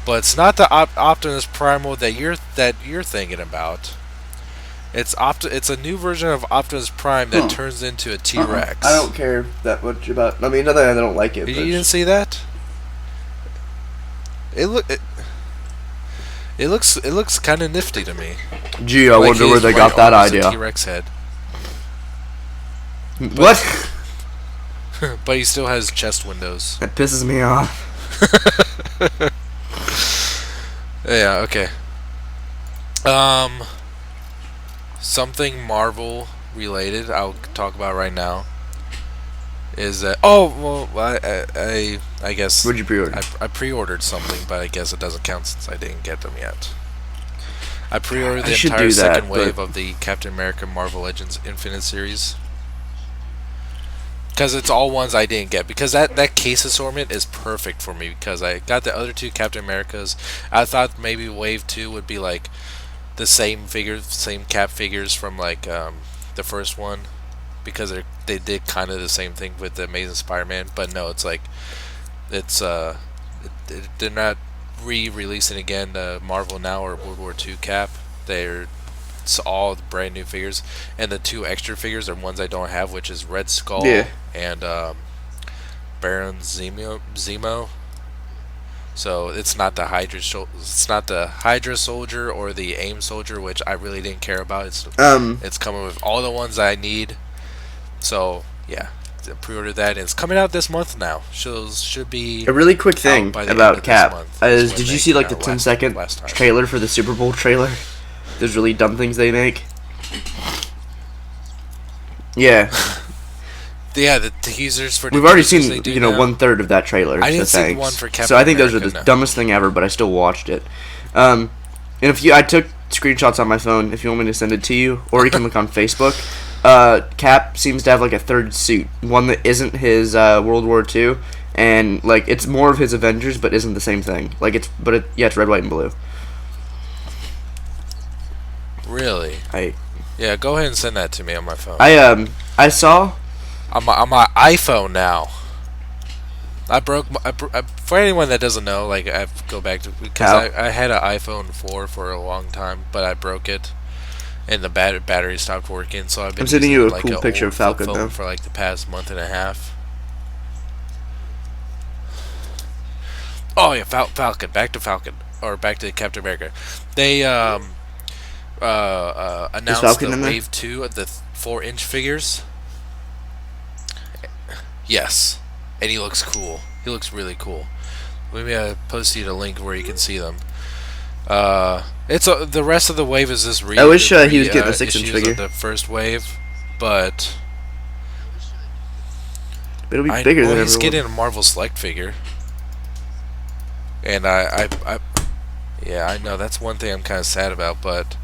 Speaker 1: but it's not the Optimus Primal that you're thinking about. It's a new version of Optimus Prime that turns into a T-Rex.
Speaker 2: I don't care that much about. I mean, not that I don't like it.
Speaker 1: You didn't see that? It looks kind of nifty to me.
Speaker 2: Gee, I wonder where they got that idea.
Speaker 1: T-Rex head.
Speaker 2: What?
Speaker 1: But he still has chest windows.
Speaker 2: That pisses me off.
Speaker 1: Yeah. Okay. Something Marvel related I'll talk about right now is that I guess
Speaker 2: What'd you pre-order?
Speaker 1: I pre-ordered something, but I guess it doesn't count since I didn't get them yet. I pre-ordered the entire second wave of the Captain America Marvel Legends Infinite series because it's all ones I didn't get, because that case assortment is perfect for me because I got the other two Captain Americas. I thought maybe wave 2 would be like the same figures, same Cap figures from like the first one, because they did kind of the same thing with the Amazing Spider-Man, but no, it's like they're not re-releasing again Marvel Now or World War II Cap. It's all brand new figures, and the two extra figures are ones I don't have, which is Red Skull and Baron Zemo. So it's not the Hydra soldier or the AIM soldier, which I really didn't care about. It's coming with all the ones I need. So yeah, I pre-ordered that, and it's coming out this month now. Should be
Speaker 2: a really quick thing about Cap is, did you see like the 10-second trailer for the Super Bowl trailer? Those really dumb things they make. Yeah.
Speaker 1: Yeah, the teasers for.
Speaker 2: We've already seen 1/3 of that trailer.
Speaker 1: I didn't see the one for Captain
Speaker 2: So I think
Speaker 1: America,
Speaker 2: those are the dumbest thing ever, but I still watched it. And I took screenshots on my phone. If you want me to send it to you, or you can look on Facebook. Cap seems to have like a third suit, one that isn't his World War II, and like it's more of his Avengers, but isn't the same thing. Like it's red, white, and blue.
Speaker 1: Really? Yeah, go ahead and send that to me on my phone.
Speaker 2: I saw.
Speaker 1: On my iPhone now. For anyone that doesn't know, like I have to go back to, because I had an iPhone 4 for a long time, but I broke it, and the battery stopped working. So I've been
Speaker 2: sending you a
Speaker 1: like
Speaker 2: cool picture of Falcon now
Speaker 1: for like the past month and a half. Oh yeah, Falcon. Back to Falcon, or back to Captain America. They announced the Wave 2 of the 4-inch figures. Yes, and he looks cool. He looks really cool. Maybe post you a link where you can see them. It's the rest of the wave is this.
Speaker 2: I wish he was getting a 6-inch figure.
Speaker 1: The first wave, but
Speaker 2: it'll be bigger than
Speaker 1: he's
Speaker 2: everyone.
Speaker 1: getting a Marvel Select figure, and yeah, I know that's one thing I'm kind of sad about, but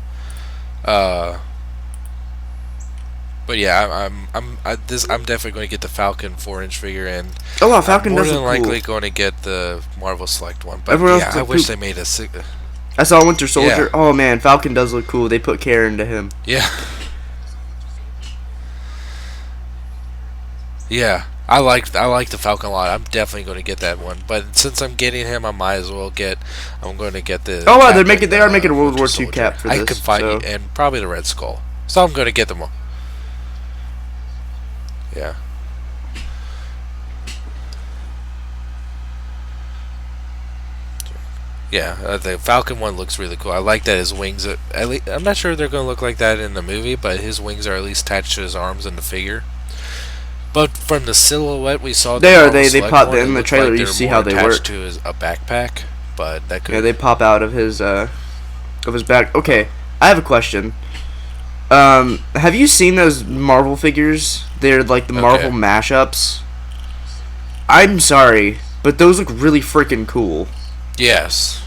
Speaker 1: But yeah, I'm definitely going to get the Falcon 4-inch figure, and
Speaker 2: Oh wow,
Speaker 1: I'm
Speaker 2: Falcon
Speaker 1: more
Speaker 2: does
Speaker 1: than
Speaker 2: look
Speaker 1: likely
Speaker 2: cool.
Speaker 1: going to get the Marvel Select one. But
Speaker 2: Everyone else
Speaker 1: yeah,
Speaker 2: is
Speaker 1: I
Speaker 2: like
Speaker 1: wish
Speaker 2: poop.
Speaker 1: they made
Speaker 2: I saw Winter Soldier.
Speaker 1: yeah,
Speaker 2: Oh man, Falcon does look cool. They put care into him.
Speaker 1: yeah, yeah. I like the Falcon a lot. I'm definitely going to get that one. But since I'm getting him, I might as well get. I'm going to get the
Speaker 2: Oh wow,
Speaker 1: Captain
Speaker 2: they are making a World
Speaker 1: Winter
Speaker 2: War II
Speaker 1: Soldier.
Speaker 2: cap for
Speaker 1: I can
Speaker 2: this.
Speaker 1: find
Speaker 2: So
Speaker 1: and probably the Red Skull. So I'm going to get them all. Yeah. Yeah, the Falcon one looks really cool. I like that his wings. I'm not sure they're going to look like that in the movie, but his wings are at least attached to his arms in the figure. But from the silhouette we saw, the
Speaker 2: they are.
Speaker 1: Marvel
Speaker 2: They
Speaker 1: Select
Speaker 2: pop
Speaker 1: one, it
Speaker 2: in the
Speaker 1: looked
Speaker 2: trailer.
Speaker 1: like
Speaker 2: You
Speaker 1: they're
Speaker 2: see
Speaker 1: more
Speaker 2: how they
Speaker 1: attached
Speaker 2: work.
Speaker 1: to a backpack. But that
Speaker 2: Yeah,
Speaker 1: could.
Speaker 2: they pop out of his back. Okay, I have a question. Have you seen those Marvel figures? They're like the Marvel
Speaker 1: Okay.
Speaker 2: mashups. I'm sorry, but those look really freaking cool.
Speaker 1: Yes.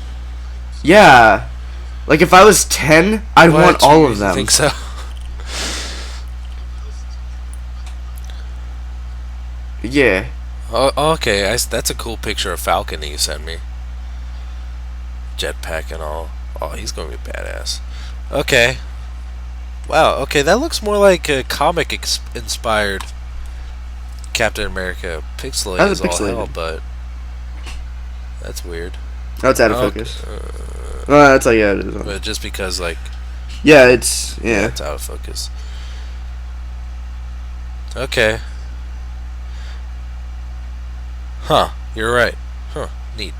Speaker 2: Yeah, like if I was 10, I'd want
Speaker 1: What?
Speaker 2: all
Speaker 1: You
Speaker 2: of them.
Speaker 1: think so?
Speaker 2: Yeah.
Speaker 1: Oh, okay. That's a cool picture of Falcon that you sent me. Jetpack and all. Oh, he's going to be badass. Okay. Wow. Okay, that looks more like a comic inspired Captain America. Pixelated
Speaker 2: That's
Speaker 1: as all hell,
Speaker 2: pixelated.
Speaker 1: but that's weird.
Speaker 2: Oh, it's out of
Speaker 1: Okay.
Speaker 2: focus. That's like yeah, it is.
Speaker 1: But just because, like,
Speaker 2: Yeah, it's
Speaker 1: yeah,
Speaker 2: yeah.
Speaker 1: it's out of focus. Okay. Huh. You're right. Huh. Neat.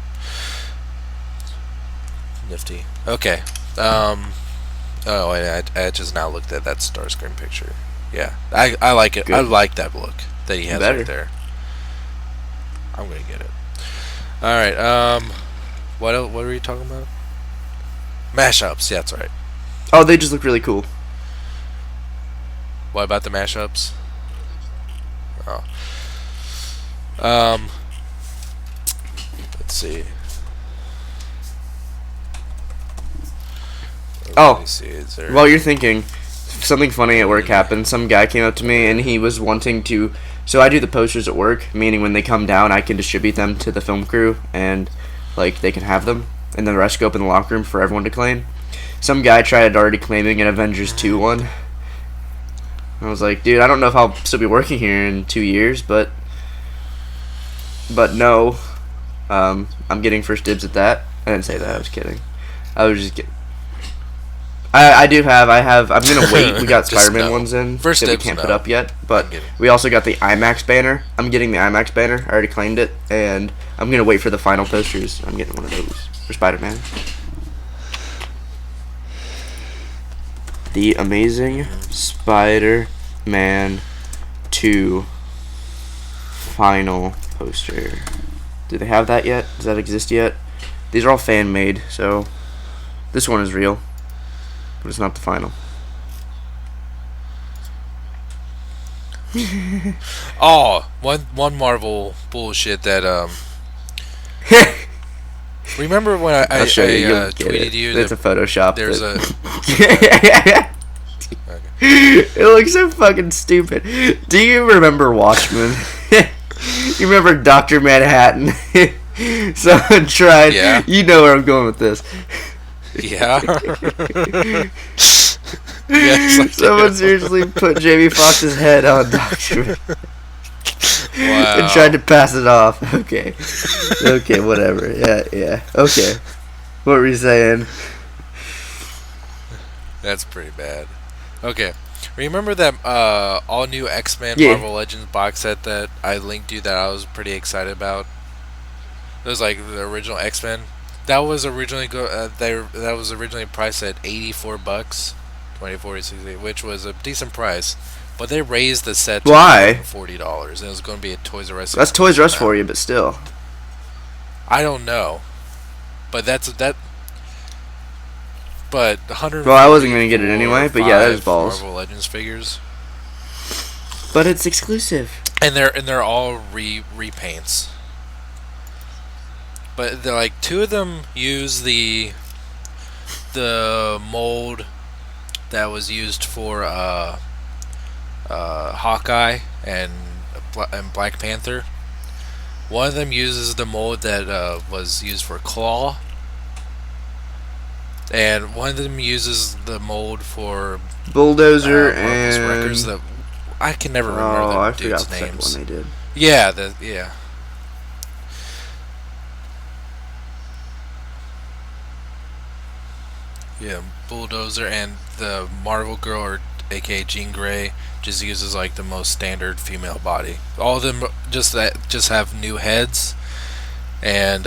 Speaker 1: Nifty. Okay. Oh, I just now looked at that Starscream picture. Yeah. I like it. I
Speaker 2: Good.
Speaker 1: like that look that he has
Speaker 2: Better.
Speaker 1: right there. I'm gonna get it. All right. What were you talking about? Mashups. Yeah, that's right.
Speaker 2: Oh, they just look really cool.
Speaker 1: What about the mashups? Oh. Um. Let's see.
Speaker 2: Oh,
Speaker 1: Let me see. Is there?
Speaker 2: while you're thinking, something funny at work happened. Some guy came up to me and he was wanting to. So I do the posters at work, meaning when they come down, I can distribute them to the film crew and like they can have them, and then the rest go up in the locker room for everyone to claim. Some guy tried already claiming an Avengers 2 one. I was like, dude, I don't know if I'll still be working here in 2 years, but no, I'm getting first dibs at that. I didn't say that. I was kidding. I was just kidding. I do have. I'm gonna wait. We got
Speaker 1: Just
Speaker 2: Spider-Man
Speaker 1: no.
Speaker 2: ones in
Speaker 1: First
Speaker 2: that we
Speaker 1: dibs,
Speaker 2: can't
Speaker 1: no.
Speaker 2: put up yet, but
Speaker 1: I'm getting-
Speaker 2: we also got the IMAX banner. I'm getting the IMAX banner. I already claimed it, and I'm gonna wait for the final posters. I'm getting one of those for Spider-Man. The Amazing Spider-Man 2 final poster. Do they have that yet? Does that exist yet? These are all fan made, so this one is real, but it's not the final.
Speaker 1: Oh, one Marvel bullshit that Remember when I
Speaker 2: I'll show you. You'll get
Speaker 1: tweeted
Speaker 2: it.
Speaker 1: you
Speaker 2: It's
Speaker 1: that
Speaker 2: a Photoshop.
Speaker 1: there's
Speaker 2: that-
Speaker 1: a okay.
Speaker 2: It looks so fucking stupid. Do you remember Watchmen? You remember Dr. Manhattan? Someone tried.
Speaker 1: Yeah.
Speaker 2: You know where I'm going with this.
Speaker 1: Yeah. Yes, I
Speaker 2: Someone
Speaker 1: do.
Speaker 2: seriously put Jamie Foxx's head on Dr.
Speaker 1: Wow.
Speaker 2: and tried to pass it off. Okay. Okay, whatever. Yeah. Okay. What were you saying?
Speaker 1: That's pretty bad. Okay. Remember that all new X-Men
Speaker 2: Yeah.
Speaker 1: Marvel Legends box set that I linked you that I was pretty excited about? It was like the original X-Men. That was originally that was originally priced at $84, 24 60, which was a decent price. But they raised the set to
Speaker 2: Why?
Speaker 1: $40, and it was going to be a Toys R Us.
Speaker 2: That's Toys R Us
Speaker 1: exclusive
Speaker 2: for
Speaker 1: now.
Speaker 2: you, but still.
Speaker 1: I don't know, but that. But 100.
Speaker 2: Well, I wasn't gonna get it anyway, but yeah, that is balls.
Speaker 1: Marvel Legends figures,
Speaker 2: But it's exclusive.
Speaker 1: and they're all repaints. But they're like two of them use the mold that was used for Hawkeye and Black Panther. One of them uses the mold that was used for Claw, and one of them uses the mold for
Speaker 2: Bulldozer
Speaker 1: Marcus
Speaker 2: and
Speaker 1: Wreckers. That I can never remember
Speaker 2: I
Speaker 1: the
Speaker 2: forgot
Speaker 1: dudes'
Speaker 2: the second
Speaker 1: names.
Speaker 2: one they did.
Speaker 1: Yeah, yeah. Yeah, Bulldozer and the Marvel Girl, or aka Jean Grey, just uses like the most standard female body. All of them just have new heads, and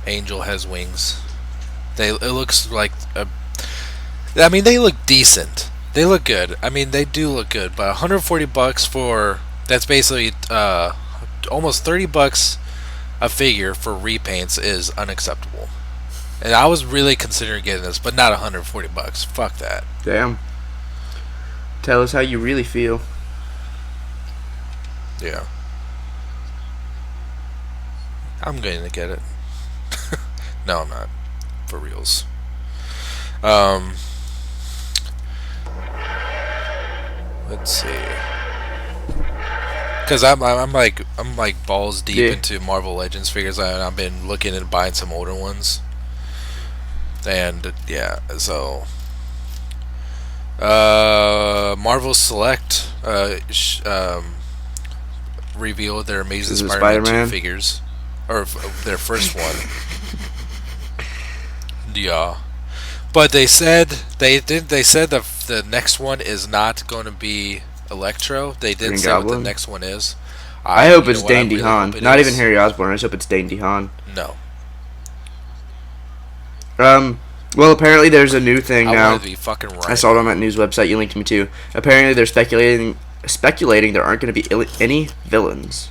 Speaker 1: Angel has wings. It looks like I mean, they look decent. They look good. I mean, they do look good. But $140 for that's basically almost $30 a figure for repaints is unacceptable. And I was really considering getting this, but not $140. Fuck that.
Speaker 2: Damn. Tell us how you really feel.
Speaker 1: Yeah. I'm going to get it. No, I'm not. For reals. Let's see. Because I'm like balls deep into Marvel Legends figures, and I've been looking at buying some older ones. And yeah, so Marvel Select revealed their Amazing Spider-Man 2 figures, or their first one. Yeah, but they said the next one is not going to be Electro. They didn't say what the next one is.
Speaker 2: I hope it's Dane DeHaan. Not even Harry Osborn. I just hope it's Dane DeHaan.
Speaker 1: No.
Speaker 2: Well, apparently there's a new thing now.
Speaker 1: I want it to be fucking right.
Speaker 2: I saw it on that news website you linked to me too. Apparently they're speculating there aren't going to be any villains.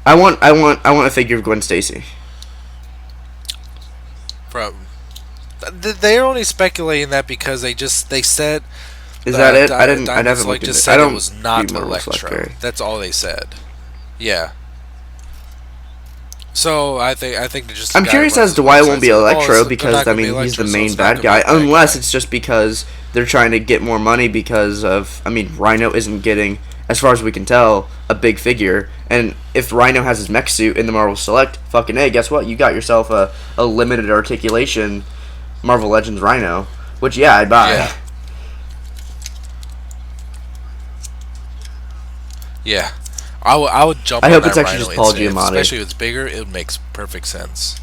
Speaker 2: I want a figure of Gwen Stacy.
Speaker 1: They're only speculating that because they said.
Speaker 2: Is that it? I haven't looked at it. I don't.
Speaker 1: It was not Electro. That's all they said. Yeah. So I think they just.
Speaker 2: I'm curious as to why it won't be Electro, because I mean he's the main bad guy, unless it's just because they're trying to get more money because of. I mean, Rhino isn't getting, as far as we can tell, a big figure, and if Rhino has his mech suit in the Marvel Select, fucking hey, guess what? You got yourself a limited articulation Marvel Legends Rhino, which I'd buy.
Speaker 1: Yeah. Yeah. I would jump.
Speaker 2: I
Speaker 1: on
Speaker 2: hope
Speaker 1: that
Speaker 2: it's actually
Speaker 1: Rhino
Speaker 2: just Paul
Speaker 1: instant.
Speaker 2: Giamatti.
Speaker 1: Especially if it's bigger, it makes perfect sense.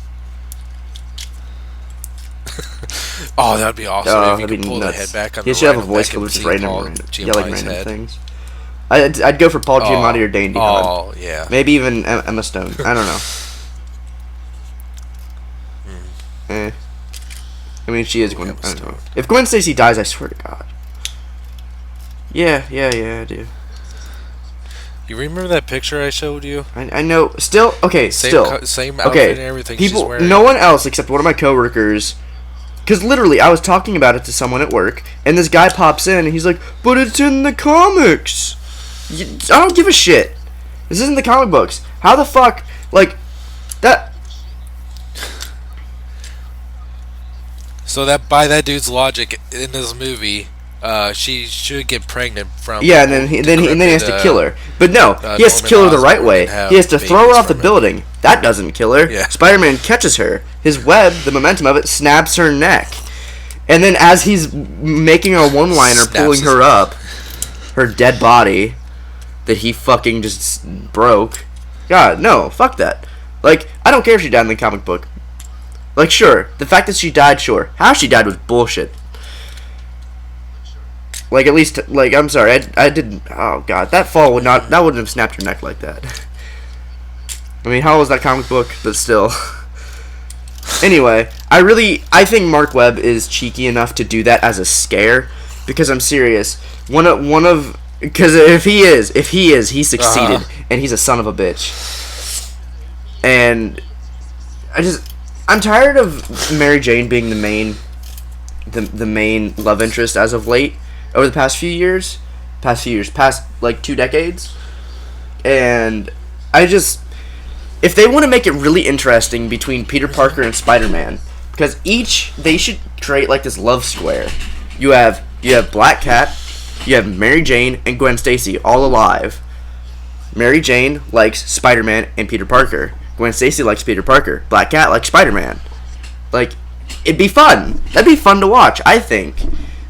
Speaker 1: Oh, that'd be awesome if you could pull the head back on the
Speaker 2: He should have a voice clip just random things. I'd go for Paul Giamatti or Dane DeHaan.
Speaker 1: Oh, yeah.
Speaker 2: Maybe even Emma Stone. I don't know. I mean, she is Gwen. I don't know. If Gwen Stacy dies, I swear to God. Yeah, I do.
Speaker 1: You remember that picture I showed you?
Speaker 2: I know. Still, okay.
Speaker 1: Same outfit and everything.
Speaker 2: People,
Speaker 1: she's wearing.
Speaker 2: No one else except one of my coworkers. Because literally, I was talking about it to someone at work, and this guy pops in, and he's like, "But it's in the comics." I don't give a shit. This isn't the comic books. How the fuck, like, that?
Speaker 1: So that by that dude's logic in this movie, she should get pregnant from.
Speaker 2: Yeah, and then he has to kill her. But no, he has to kill her the right way. He has to throw her off the building. That doesn't kill her.
Speaker 1: Yeah.
Speaker 2: Spider-Man catches her. His web, the momentum of it, snaps her neck. And then as he's making a one-liner, pulling her up, her dead body that he fucking just broke. God, no, fuck that. Like, I don't care if she died in the comic book. Like, sure, the fact that she died, sure. How she died was bullshit. Like, at least, like, I'm sorry, I didn't, oh god, that wouldn't have snapped her neck like that. I mean, how was that comic book? But still. Anyway, I think Mark Webb is cheeky enough to do that as a scare, because I'm serious. Because if he is, he succeeded, and he's a son of a bitch. And I'm tired of Mary Jane being the main love interest as of late, over the past like 2 decades. And if they want to make it really interesting between Peter Parker and Spider-Man, because they should create like this love square. You have Black Cat, You have Mary Jane and Gwen Stacy all alive. Mary Jane likes Spider-Man and Peter Parker. Gwen Stacy likes Peter Parker. Black Cat likes Spider-Man. Like, it'd be fun. That'd be fun to watch, I think.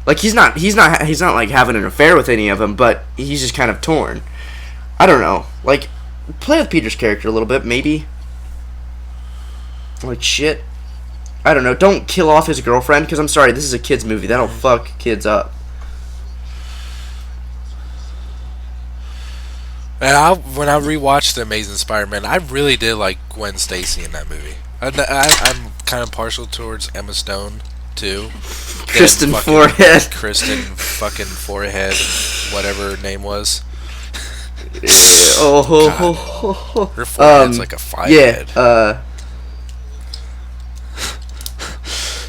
Speaker 2: Like, he's not like having an affair with any of them, but he's just kind of torn. I don't know. Like, play with Peter's character a little bit, maybe. Like, shit. I don't know. Don't kill off his girlfriend, because I'm sorry, this is a kid's movie. That'll fuck kids up.
Speaker 1: And when I rewatched The Amazing Spider-Man, I really did like Gwen Stacy in that movie. I'm kind of partial towards Emma Stone, too.
Speaker 2: Kristen Forehead.
Speaker 1: Kristen fucking Forehead, whatever her name was.
Speaker 2: Oh,
Speaker 1: her forehead's like a five head.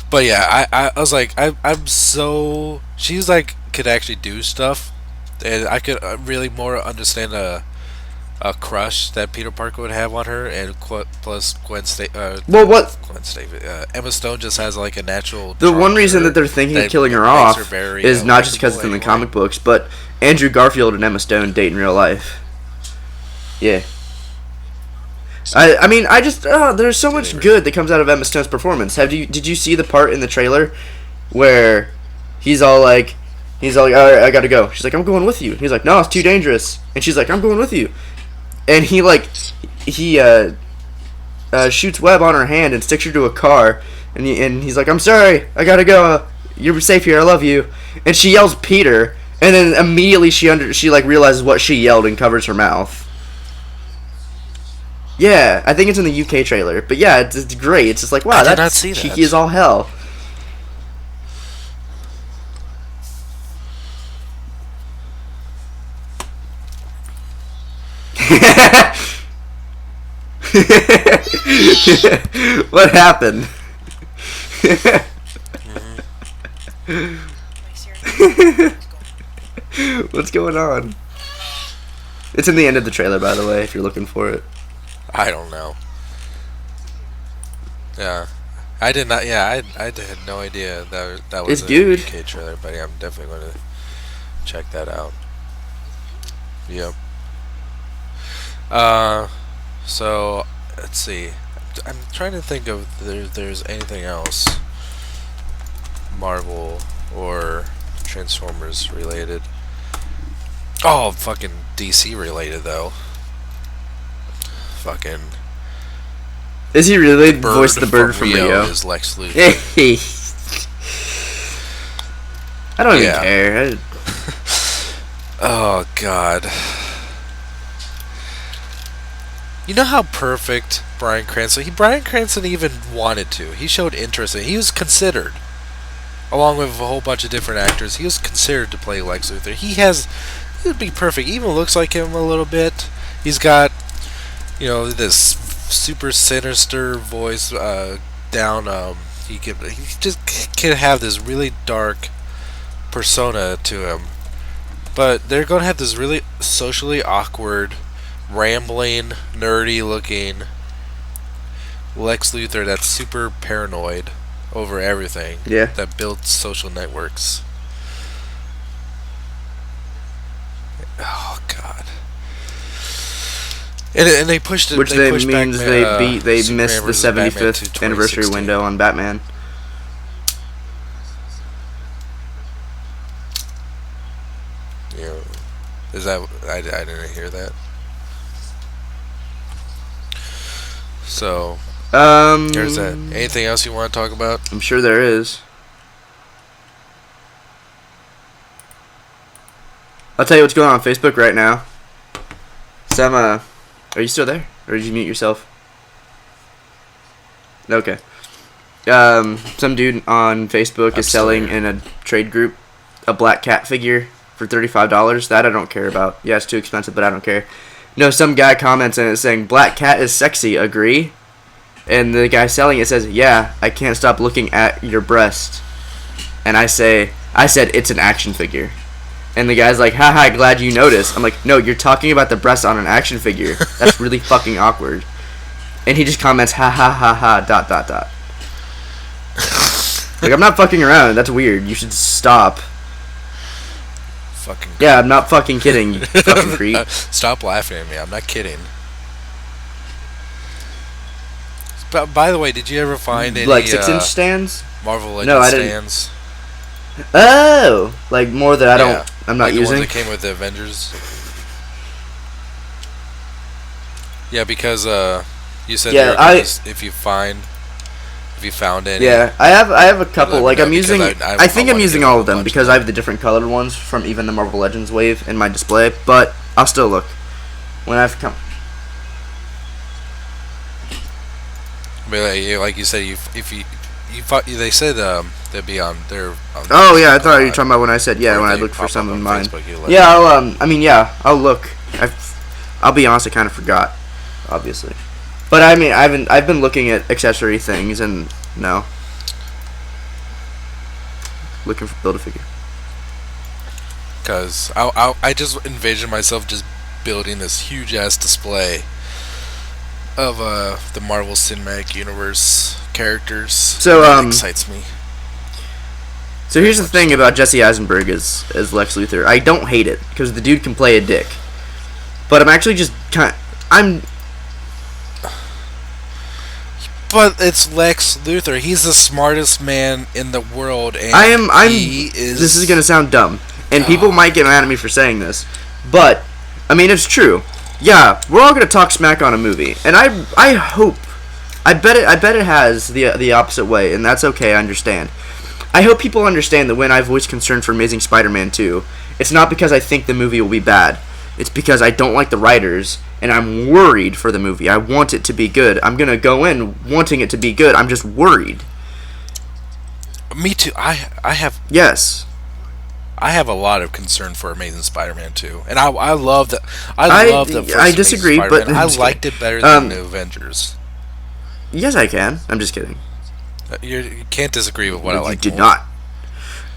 Speaker 1: But yeah, I was like, I'm so... She's like, could actually do stuff. And I could really more understand a crush that Peter Parker would have on her. And plus Gwen Stacy... Emma Stone just has like a natural...
Speaker 2: The one reason that they're thinking of killing her off is not just because it's in the comic books, but Andrew Garfield and Emma Stone date in real life. Yeah. I mean, there's so much good that comes out of Emma Stone's performance. Did you see the part in the trailer where he's all like, all right, I gotta go. She's like, I'm going with you. He's like, no, it's too dangerous. And she's like, I'm going with you. And he shoots web on her hand and sticks her to a car. And he's like, I'm sorry, I gotta go. You're safe here. I love you. And she yells Peter, and then immediately she realizes what she yelled and covers her mouth. Yeah, I think it's in the UK trailer. But yeah, it's great. It's just like, wow, that's cheeky as all hell. What happened? What's going on? It's in the end of the trailer, by the way, if you're looking for it.
Speaker 1: I don't know. Yeah, I did not. Yeah, I had no idea that was a UK trailer, but yeah, I'm definitely going to check that out. Yep. So let's see. I'm trying to think of there's anything else Marvel or Transformers related. Oh, fucking DC related though. Fucking.
Speaker 2: Is he really voiced the bird from Rio?
Speaker 1: Is Lex Luthor.
Speaker 2: I don't even care.
Speaker 1: Oh God. You know how perfect Bryan Cranston even wanted to. He showed interest in it. He was considered, along with a whole bunch of different actors. He was considered to play Lex Luthor. He would be perfect. He even looks like him a little bit. He's got, this super sinister voice down. He just can have this really dark persona to him. But they're going to have this really socially awkward, rambling, nerdy looking Lex Luthor that's super paranoid over everything.
Speaker 2: Yeah.
Speaker 1: That builds social networks. Oh God. And they pushed it.
Speaker 2: Which
Speaker 1: means
Speaker 2: they missed the 75th anniversary window on Batman.
Speaker 1: Yeah. Is that I didn't hear that. So there's that. Anything else you want to talk about?
Speaker 2: I'm sure there is. I'll tell you what's going on Facebook right now. Are you still there? Or did you mute yourself? Okay. Some dude on Facebook is selling in a trade group a Black Cat figure for $35. That I don't care about. Yeah, it's too expensive, but I don't care. No, some guy comments in it saying, Black Cat is sexy, agree? And the guy selling it says, yeah, I can't stop looking at your breast. And I said, it's an action figure. And the guy's like, haha, glad you noticed. I'm like, no, you're talking about the breast on an action figure. That's really fucking awkward. And he just comments, ha ha ha ha, ... Like, I'm not fucking around. That's weird. You should stop.
Speaker 1: Fucking.
Speaker 2: Yeah, I'm not fucking kidding, you fucking creep.
Speaker 1: Stop laughing at me. I'm not kidding. But by the way, did you ever find any
Speaker 2: Like 6-inch stands?
Speaker 1: Marvel Legends
Speaker 2: No, I didn't.
Speaker 1: stands?
Speaker 2: Oh, like more that I'm not
Speaker 1: like
Speaker 2: using.
Speaker 1: The ones that came with the Avengers. Yeah, because you said if you found any.
Speaker 2: Yeah, I have a couple. Like I'm using. I think I'm using all of them because I have the different colored ones from even the Marvel Legends wave in my display. But I'll still look when I've come.
Speaker 1: I mean, like you said, they said they'd be on their.
Speaker 2: Oh yeah, I thought you were talking about when I said when I looked for some of mine. Yeah, I'll look. I'll be honest, I kind of forgot, obviously, but I mean, I've been looking at accessory things and no, looking for Build-A-Figure.
Speaker 1: Because I just envision myself just building this huge ass display of the Marvel Cinematic Universe characters.
Speaker 2: So
Speaker 1: that excites me.
Speaker 2: So here's the thing about Jesse Eisenberg as Lex Luthor. I don't hate it because the dude can play a dick, but I'm actually just
Speaker 1: But it's Lex Luthor. He's the smartest man in the world, and
Speaker 2: This is gonna sound dumb, and people might get mad at me for saying this, but I mean it's true. Yeah, we're all gonna talk smack on a movie, and I hope, I bet it has the opposite way, and that's okay. I understand. I hope people understand that when I voice concern for Amazing Spider-Man 2, it's not because I think the movie will be bad. It's because I don't like the writers, and I'm worried for the movie. I want it to be good. I'm gonna go in wanting it to be good. I'm just worried.
Speaker 1: Me too. I have.
Speaker 2: Yes.
Speaker 1: I have a lot of concern for Amazing Spider-Man 2, and I love the. I first
Speaker 2: I disagree,
Speaker 1: Amazing Spider-Man.
Speaker 2: but
Speaker 1: I liked it better than the Avengers.
Speaker 2: Yes, I can. I'm just kidding.
Speaker 1: You can't disagree with what I like.
Speaker 2: You did not.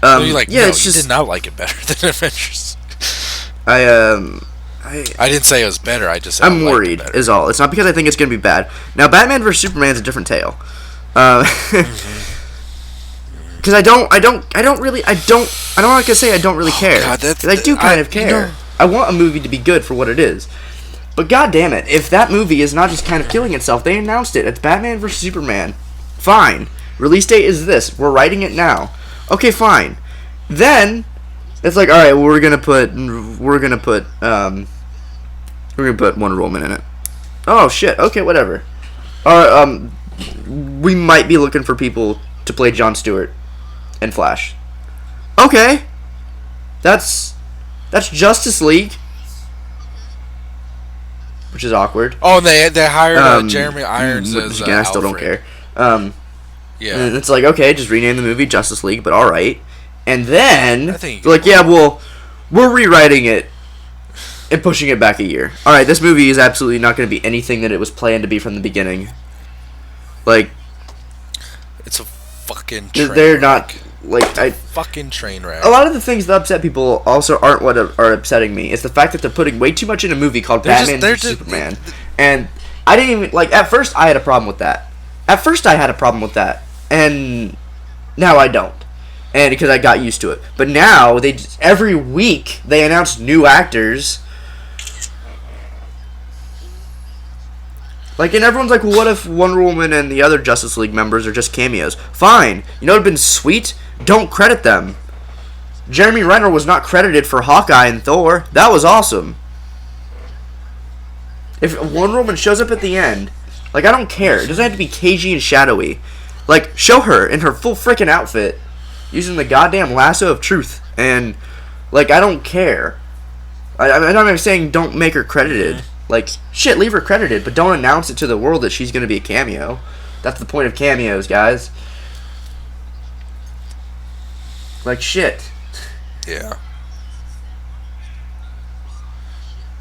Speaker 1: No, you're like, no, you did not like it better than Avengers. I didn't say it was better. I just said
Speaker 2: I'm worried. Is all. It's not because I think it's gonna be bad. Now, Batman vs Superman is a different tale. Because I don't want to say I don't really care. God, I do kind of care. I want a movie to be good for what it is. But god damn it, if that movie is not just kind of killing itself, they announced it. It's Batman vs Superman. Fine. Release date is this. We're writing it now. Okay, fine. Then it's like, all right, well, we're gonna put Wonder Woman in it. Oh shit. Okay, whatever. We might be looking for people to play Jon Stewart and Flash. Okay. That's Justice League. Which is awkward.
Speaker 1: Oh, they hired Jeremy Irons as
Speaker 2: again, I still don't care.
Speaker 1: Yeah.
Speaker 2: And it's like, okay, just rename the movie Justice League, but all right. And then like, yeah, well, we're rewriting it and pushing it back a year. All right, this movie is absolutely not going to be anything that it was planned to be from the beginning. Like,
Speaker 1: it's a fucking train
Speaker 2: they're
Speaker 1: wreck.
Speaker 2: not like
Speaker 1: fucking train wreck.
Speaker 2: A lot of the things that upset people also aren't what are upsetting me. It's the fact that they're putting way too much in a movie called Batman vs Superman. And I didn't even like at first I had a problem with that. And now I don't. And because I got used to it. But now every week they announce new actors. Like, and everyone's like, well, what if Wonder Woman and the other Justice League members are just cameos? Fine. You know what would have been sweet? Don't credit them. Jeremy Renner was not credited for Hawkeye and Thor. That was awesome. If Wonder Woman shows up at the end, like, I don't care. It doesn't have to be cagey and shadowy. Like, show her in her full freaking outfit using the goddamn lasso of truth. And, like, I don't care. I'm not even saying don't make her credited. Like, shit, leave her credited, but don't announce it to the world that she's going to be a cameo. That's the point of cameos, guys. Like, shit.
Speaker 1: Yeah.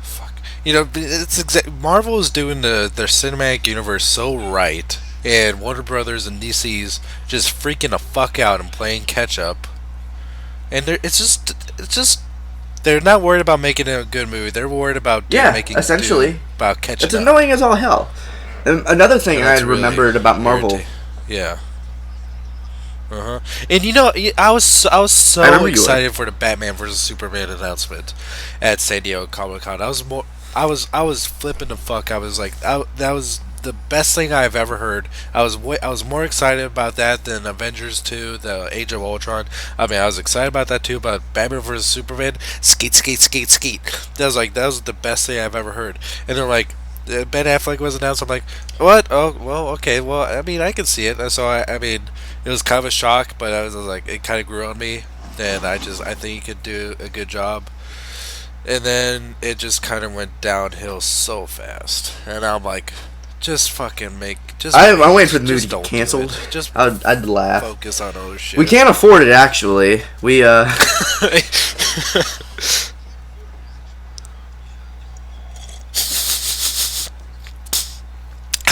Speaker 1: Fuck. You know, it's Marvel is doing their cinematic universe so right, and Warner Brothers and DC's just freaking the fuck out and playing catch up. And it's just. They're not worried about making it a good movie. They're worried about making
Speaker 2: essentially
Speaker 1: about catching
Speaker 2: it's
Speaker 1: up.
Speaker 2: Annoying as all hell. Another thing I remembered about Marvel.
Speaker 1: Yeah. And you know, I was
Speaker 2: I
Speaker 1: so
Speaker 2: remember you were.
Speaker 1: excited for the Batman versus Superman announcement at San Diego Comic Con. I was flipping the fuck. I was like, that was the best thing I've ever heard. I was more excited about that than Avengers 2, the Age of Ultron. I mean, I was excited about that too, but Batman versus Superman, skeet, skeet, skeet, skeet. That was the best thing I've ever heard. And they're like, Ben Affleck was announced. I'm like, what? Oh, well, okay. Well, I mean, I can see it. So I mean, it was kind of a shock, but I was like, it kind of grew on me, and I think he could do a good job. And then it just kind of went downhill so fast, and I'm like, just fucking
Speaker 2: I'm waiting for the movie
Speaker 1: just
Speaker 2: to get
Speaker 1: don't do
Speaker 2: canceled.
Speaker 1: it. Just
Speaker 2: I'd laugh.
Speaker 1: focus on other
Speaker 2: We
Speaker 1: shit.
Speaker 2: can't afford it, actually. We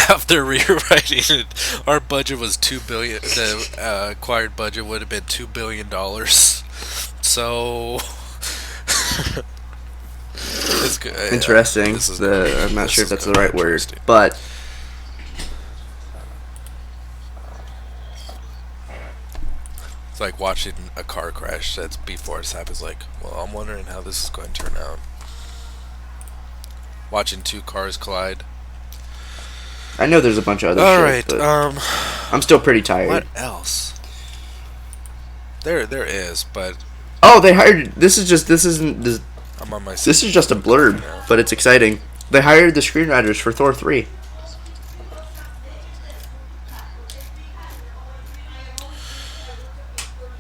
Speaker 1: After rewriting it, our budget was 2 billion. The acquired budget would have been $2 billion. So it's good.
Speaker 2: interesting.
Speaker 1: This is gonna be.
Speaker 2: I'm not
Speaker 1: This
Speaker 2: sure if
Speaker 1: is
Speaker 2: that's the
Speaker 1: gonna be
Speaker 2: right word,
Speaker 1: interesting.
Speaker 2: but
Speaker 1: It's like watching a car crash that's before it's happened. It's like, well, I'm wondering how this is going to turn out. Watching two cars collide.
Speaker 2: I know there's a bunch of other
Speaker 1: All
Speaker 2: shit,
Speaker 1: right.
Speaker 2: but I'm still pretty tired.
Speaker 1: What else? There is, but
Speaker 2: Oh, they hired. This isn't.
Speaker 1: I'm on my.
Speaker 2: This is just a
Speaker 1: looking right
Speaker 2: blurb,
Speaker 1: now.
Speaker 2: but it's exciting. They hired the screenwriters for Thor 3.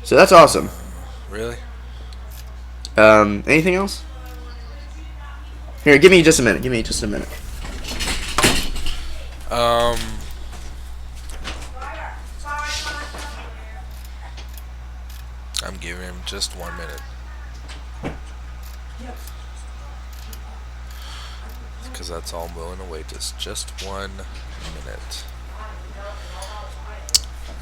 Speaker 2: So that's awesome.
Speaker 1: Really?
Speaker 2: Anything else? Here, give me just a minute. Give me just a minute.
Speaker 1: Um. I'm giving him just 1 minute. Because that's all I'm willing to wait. Is just 1 minute.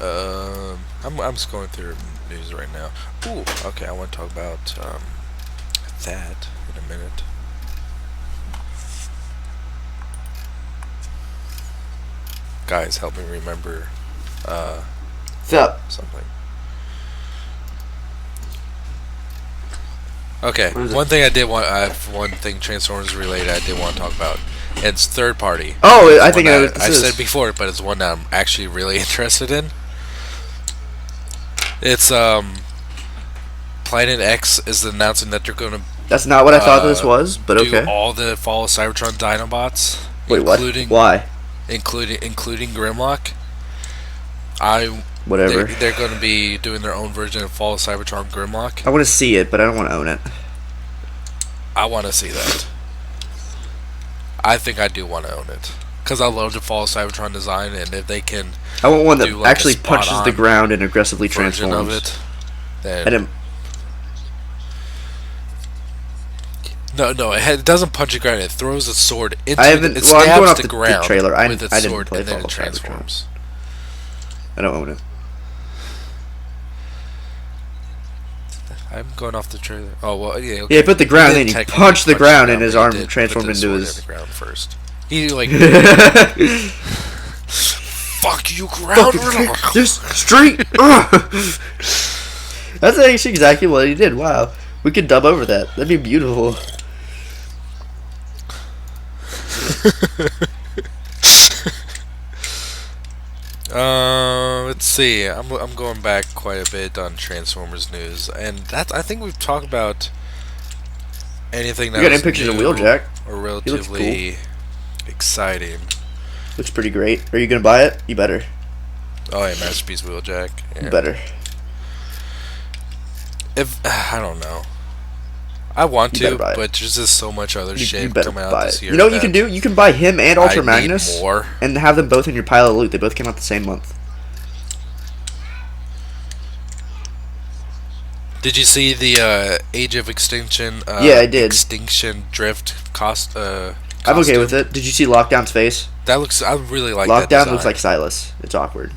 Speaker 1: I'm just going through news right now. Ooh, okay. I want to talk about that in a minute. Guys, help me remember
Speaker 2: What's up?
Speaker 1: something. Okay,
Speaker 2: What is it?
Speaker 1: one thing I have one thing Transformers related I did want to talk about. It's third party.
Speaker 2: Oh,
Speaker 1: It's
Speaker 2: I think
Speaker 1: one
Speaker 2: I know
Speaker 1: that
Speaker 2: what this
Speaker 1: I've
Speaker 2: is.
Speaker 1: said before, but it's one that I'm actually really interested in. It's Planet X is announcing that they're going to
Speaker 2: That's not what I thought this was, but
Speaker 1: do
Speaker 2: okay.
Speaker 1: all the Fall of Cybertron Dinobots,
Speaker 2: Wait, what?
Speaker 1: including
Speaker 2: Why?
Speaker 1: including Grimlock. I
Speaker 2: Whatever.
Speaker 1: they're going to be doing their own version of Fall of Cybertron Grimlock.
Speaker 2: I want to see it, but I don't want to own it.
Speaker 1: I want to see that. I think I do want to own it because I love the Fall of Cybertron design, and if they can
Speaker 2: I want one that
Speaker 1: do, like, a
Speaker 2: actually punches the
Speaker 1: spot-on
Speaker 2: ground and aggressively
Speaker 1: version
Speaker 2: transforms.
Speaker 1: of it, then
Speaker 2: I didn't.
Speaker 1: no, it doesn't punch the ground. It throws a sword into
Speaker 2: I haven't.
Speaker 1: it
Speaker 2: Well, I'm
Speaker 1: stabs
Speaker 2: going off
Speaker 1: the
Speaker 2: the
Speaker 1: ground
Speaker 2: trailer. I
Speaker 1: with its
Speaker 2: didn't
Speaker 1: sword,
Speaker 2: play
Speaker 1: and then
Speaker 2: Fall
Speaker 1: it
Speaker 2: of Cybertron.
Speaker 1: transforms.
Speaker 2: I don't own it.
Speaker 1: I'm going off the trailer. Oh well, yeah.
Speaker 2: Yeah, he put the ground
Speaker 1: did
Speaker 2: in, he
Speaker 1: technically
Speaker 2: punched the
Speaker 1: punch
Speaker 2: ground and his
Speaker 1: but he
Speaker 2: arm
Speaker 1: did
Speaker 2: transformed
Speaker 1: put the
Speaker 2: into
Speaker 1: sword
Speaker 2: his-
Speaker 1: in the ground first. He like fuck you, ground.
Speaker 2: This street. That's actually exactly what he did. Wow, we could dub over that. That'd be beautiful.
Speaker 1: Let's see. I'm going back quite a bit on Transformers news, and that I think we've talked about anything that
Speaker 2: You got
Speaker 1: was
Speaker 2: any pictures of
Speaker 1: new
Speaker 2: Wheeljack?
Speaker 1: or
Speaker 2: He looks
Speaker 1: relatively exciting.
Speaker 2: Looks pretty great. Are you gonna buy it? You better.
Speaker 1: Oh yeah, masterpiece Wheeljack. Yeah.
Speaker 2: You better.
Speaker 1: If I don't know, I want
Speaker 2: You better
Speaker 1: to,
Speaker 2: buy it.
Speaker 1: but there's just so much other
Speaker 2: You
Speaker 1: shit
Speaker 2: better
Speaker 1: coming out
Speaker 2: buy
Speaker 1: this
Speaker 2: it.
Speaker 1: year.
Speaker 2: You know what you
Speaker 1: that
Speaker 2: can do? You can buy him and Ultra
Speaker 1: I
Speaker 2: Magnus
Speaker 1: need more.
Speaker 2: and have them both in your pile of loot. They both came out the same month.
Speaker 1: Did you see the Age of Extinction?
Speaker 2: Yeah, I did.
Speaker 1: Extinction Drift
Speaker 2: I'm okay
Speaker 1: costume?
Speaker 2: with it. Did you see Lockdown's face?
Speaker 1: That looks. I really like that
Speaker 2: Lockdown
Speaker 1: design.
Speaker 2: looks like Silas. It's awkward.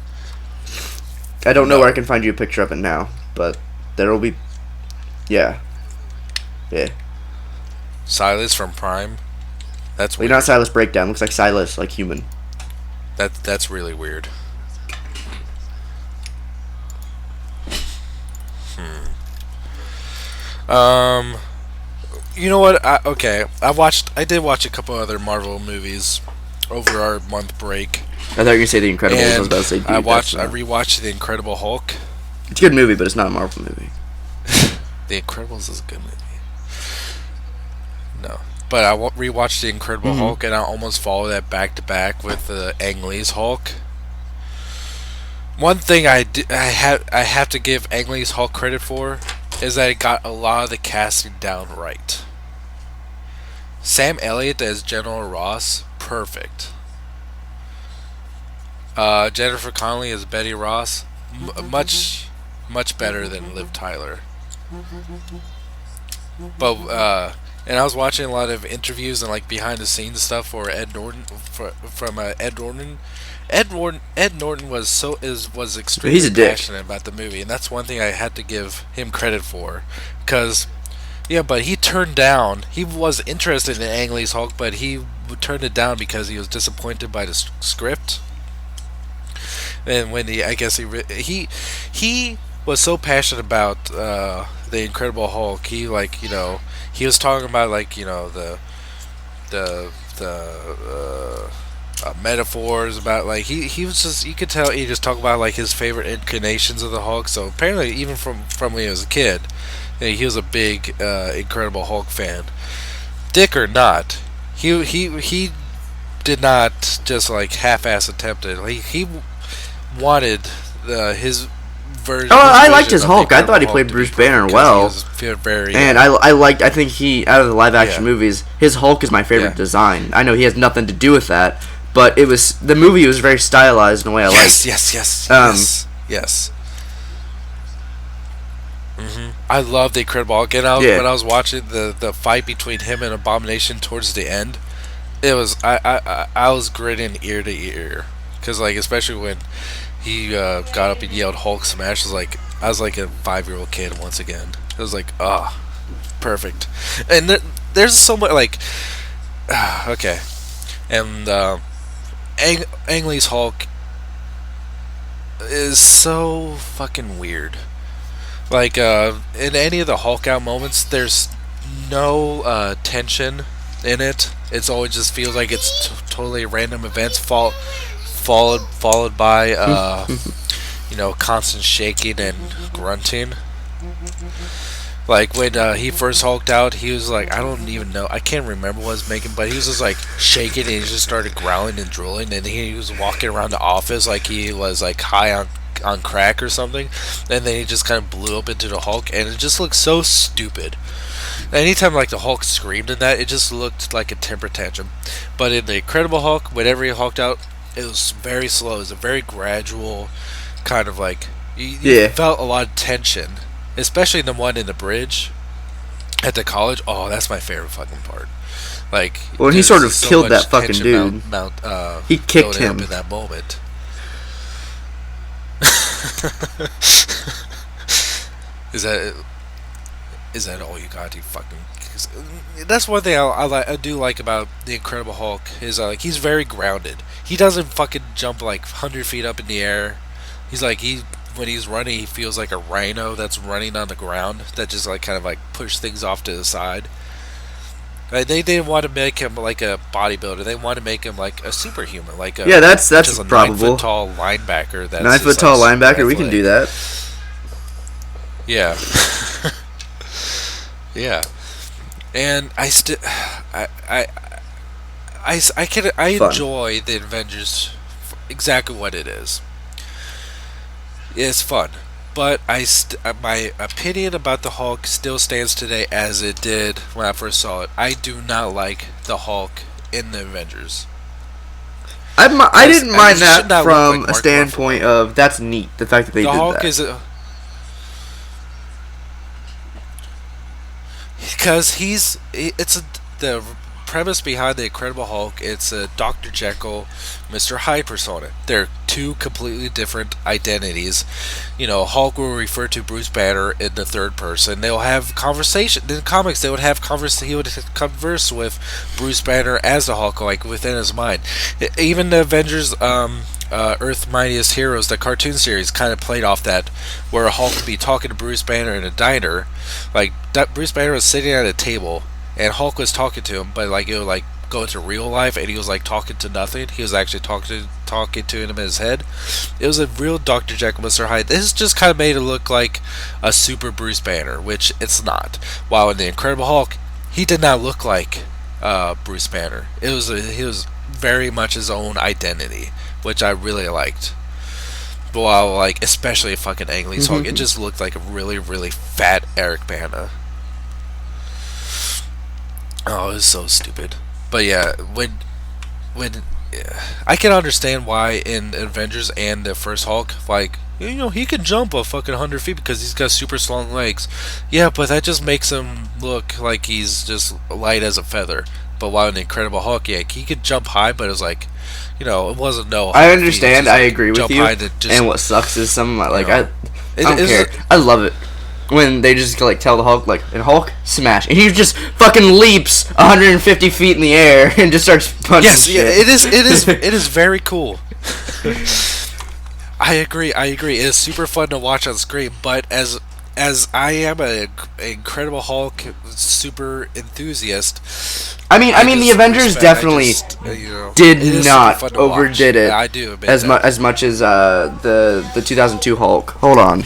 Speaker 2: I don't know
Speaker 1: No.
Speaker 2: where I can find you a picture of it now, but there will be. Yeah. Yeah.
Speaker 1: Silas from Prime. That's
Speaker 2: Well,
Speaker 1: weird.
Speaker 2: not Silas Breakdown. Looks like Silas, like human.
Speaker 1: That's really weird. Um, you know what? Okay, I did watch a couple other Marvel movies over our month break,
Speaker 2: I thought you were gonna say The Incredibles. I was
Speaker 1: and
Speaker 2: about to say, dude, that's
Speaker 1: I
Speaker 2: not.
Speaker 1: rewatched The Incredible Hulk.
Speaker 2: It's a good movie, but it's not a Marvel movie.
Speaker 1: The Incredibles is a good movie. No, but I rewatched The Incredible
Speaker 2: Mm-hmm.
Speaker 1: Hulk, and I almost followed that back to back with Ang Lee's Hulk. One thing I have to give Ang Lee's Hulk credit for is that it got a lot of the casting down right. Sam Elliott as General Ross, perfect. Jennifer Connelly as Betty Ross, much better than Liv Tyler. But and I was watching a lot of interviews and like behind the scenes stuff for Ed Norton from Ed Norton. Ed Norton was
Speaker 2: He's
Speaker 1: extremely
Speaker 2: a dick.
Speaker 1: passionate about the movie, and that's one thing I had to give him credit for, because yeah, but he turned down. He was interested in Ang Lee's Hulk, but he turned it down because he was disappointed by the script. And when I guess he was so passionate about the Incredible Hulk, he like he was talking about like the metaphors about like he was just, you could tell he just talked about like his favorite incarnations of the Hulk. So apparently even from when he was a kid, he was a big Incredible Hulk fan. Dick or not, he did not just like half-ass attempt it. He wanted his version.
Speaker 2: Oh,
Speaker 1: His
Speaker 2: I liked
Speaker 1: vision
Speaker 2: his
Speaker 1: of the
Speaker 2: Hulk. I thought he
Speaker 1: Incredible
Speaker 2: played
Speaker 1: Hulk to be
Speaker 2: Bruce Banner
Speaker 1: perfect, 'cause he
Speaker 2: well.
Speaker 1: was very
Speaker 2: And I think he, out of the live action
Speaker 1: yeah.
Speaker 2: movies, his Hulk is my favorite
Speaker 1: Yeah.
Speaker 2: design. I know he has nothing to do with that, but the movie was very stylized in a way I liked. Um,
Speaker 1: Yes. I love the Incredible Hulk, and
Speaker 2: yeah.
Speaker 1: when I was watching the fight between him and Abomination towards the end, it was I was grinning ear to ear, because like especially when he got up and yelled Hulk smash, I was like a 5-year-old kid once again. It was like perfect, and there's so much like okay, and Ang Lee's Hulk is so fucking weird. Like in any of the Hulk out moments, there's no tension in it. It's always just feels like it's totally random events followed by constant shaking and grunting. Like when he first hulked out, he was like, I don't even know, I can't remember what he was making, but he was just like shaking and he just started growling and drooling, and he was walking around the office like he was like high on crack or something, and then he just kind of blew up into the Hulk, and it just looked so stupid. Anytime like the Hulk screamed in that, it just looked like a temper tantrum. But in the Incredible Hulk, whenever he hulked out, it was very slow. It was a very gradual kind of like you
Speaker 2: Yeah.
Speaker 1: felt a lot of tension, especially the one in the bridge at the college. Oh, that's my favorite fucking part. Like,
Speaker 2: Well, he
Speaker 1: there's
Speaker 2: sort of
Speaker 1: so
Speaker 2: killed
Speaker 1: much
Speaker 2: that fucking
Speaker 1: tension
Speaker 2: dude. He kicked
Speaker 1: building up
Speaker 2: him.
Speaker 1: in that moment. Is that all you got? You fucking. 'Cause that's one thing I do like about the Incredible Hulk is like he's very grounded. He doesn't fucking jump like 100 feet up in the air. He's like when he's running, he feels like a rhino that's running on the ground that just like kind of like push things off to the side. Like, they didn't want to make him like a bodybuilder. They want to make him like a superhuman, like
Speaker 2: Yeah, that's
Speaker 1: just a
Speaker 2: probable.
Speaker 1: 9 foot tall linebacker. That's
Speaker 2: 9 foot
Speaker 1: just,
Speaker 2: tall
Speaker 1: like,
Speaker 2: linebacker. We can do that.
Speaker 1: Yeah. Yeah. And I still, I
Speaker 2: Fun.
Speaker 1: enjoy the Avengers exactly what it is. It's fun, but my opinion about the Hulk still stands today as it did when I first saw it. I do not like the Hulk in the Avengers.
Speaker 2: I didn't mind
Speaker 1: he should
Speaker 2: that
Speaker 1: not look
Speaker 2: from
Speaker 1: like
Speaker 2: a
Speaker 1: Mark
Speaker 2: standpoint
Speaker 1: Ruffalo.
Speaker 2: of that's neat. The fact that they
Speaker 1: The
Speaker 2: did
Speaker 1: Hulk
Speaker 2: that.
Speaker 1: is because the premise behind the Incredible Hulk. It's a Dr. Jekyll, Mr. Hyde persona. They're two completely different identities. Hulk will refer to Bruce Banner in the third person. They'll have conversation in the comics. They would have He would converse with Bruce Banner as the Hulk, like within his mind. Even the Avengers, Earth Mightiest Heroes, the cartoon series, kind of played off that, where Hulk would be talking to Bruce Banner in a diner, like that Bruce Banner was sitting at a table, and Hulk was talking to him, but like it would like go into real life, and he was like talking to nothing. He was actually talking to him in his head. It was a real Dr. Jekyll, Mr. Hyde. This just kind of made it look like a super Bruce Banner, which it's not. While in the Incredible Hulk, he did not look like Bruce Banner. He was very much his own identity, which I really liked. But while like especially a fucking Ang Lee's Hulk, it just looked like a really really fat Eric Bana. Oh, it was so stupid. But yeah, when I can understand why in Avengers and the first Hulk, like, you know, he can jump a fucking 100 feet because he's got super long legs. Yeah, but that just makes him look like he's just light as a feather. But while in the Incredible Hulk, yeah, he could jump high, but it was like, you know, it wasn't no.
Speaker 2: I understand. I agree with you.
Speaker 1: Just,
Speaker 2: and what sucks is some like
Speaker 1: know,
Speaker 2: I don't care. I love it when they just like tell the Hulk like, and Hulk smash, and he just fucking leaps 150 feet in the air and just starts punching.
Speaker 1: Yes,
Speaker 2: shit.
Speaker 1: yeah, it is very cool. I agree. It is super fun to watch on screen, but as I am an Incredible Hulk super enthusiast.
Speaker 2: I mean, the Avengers definitely did not overdid it.
Speaker 1: Yeah, I do
Speaker 2: as much as the 2002 Hulk. Hold on.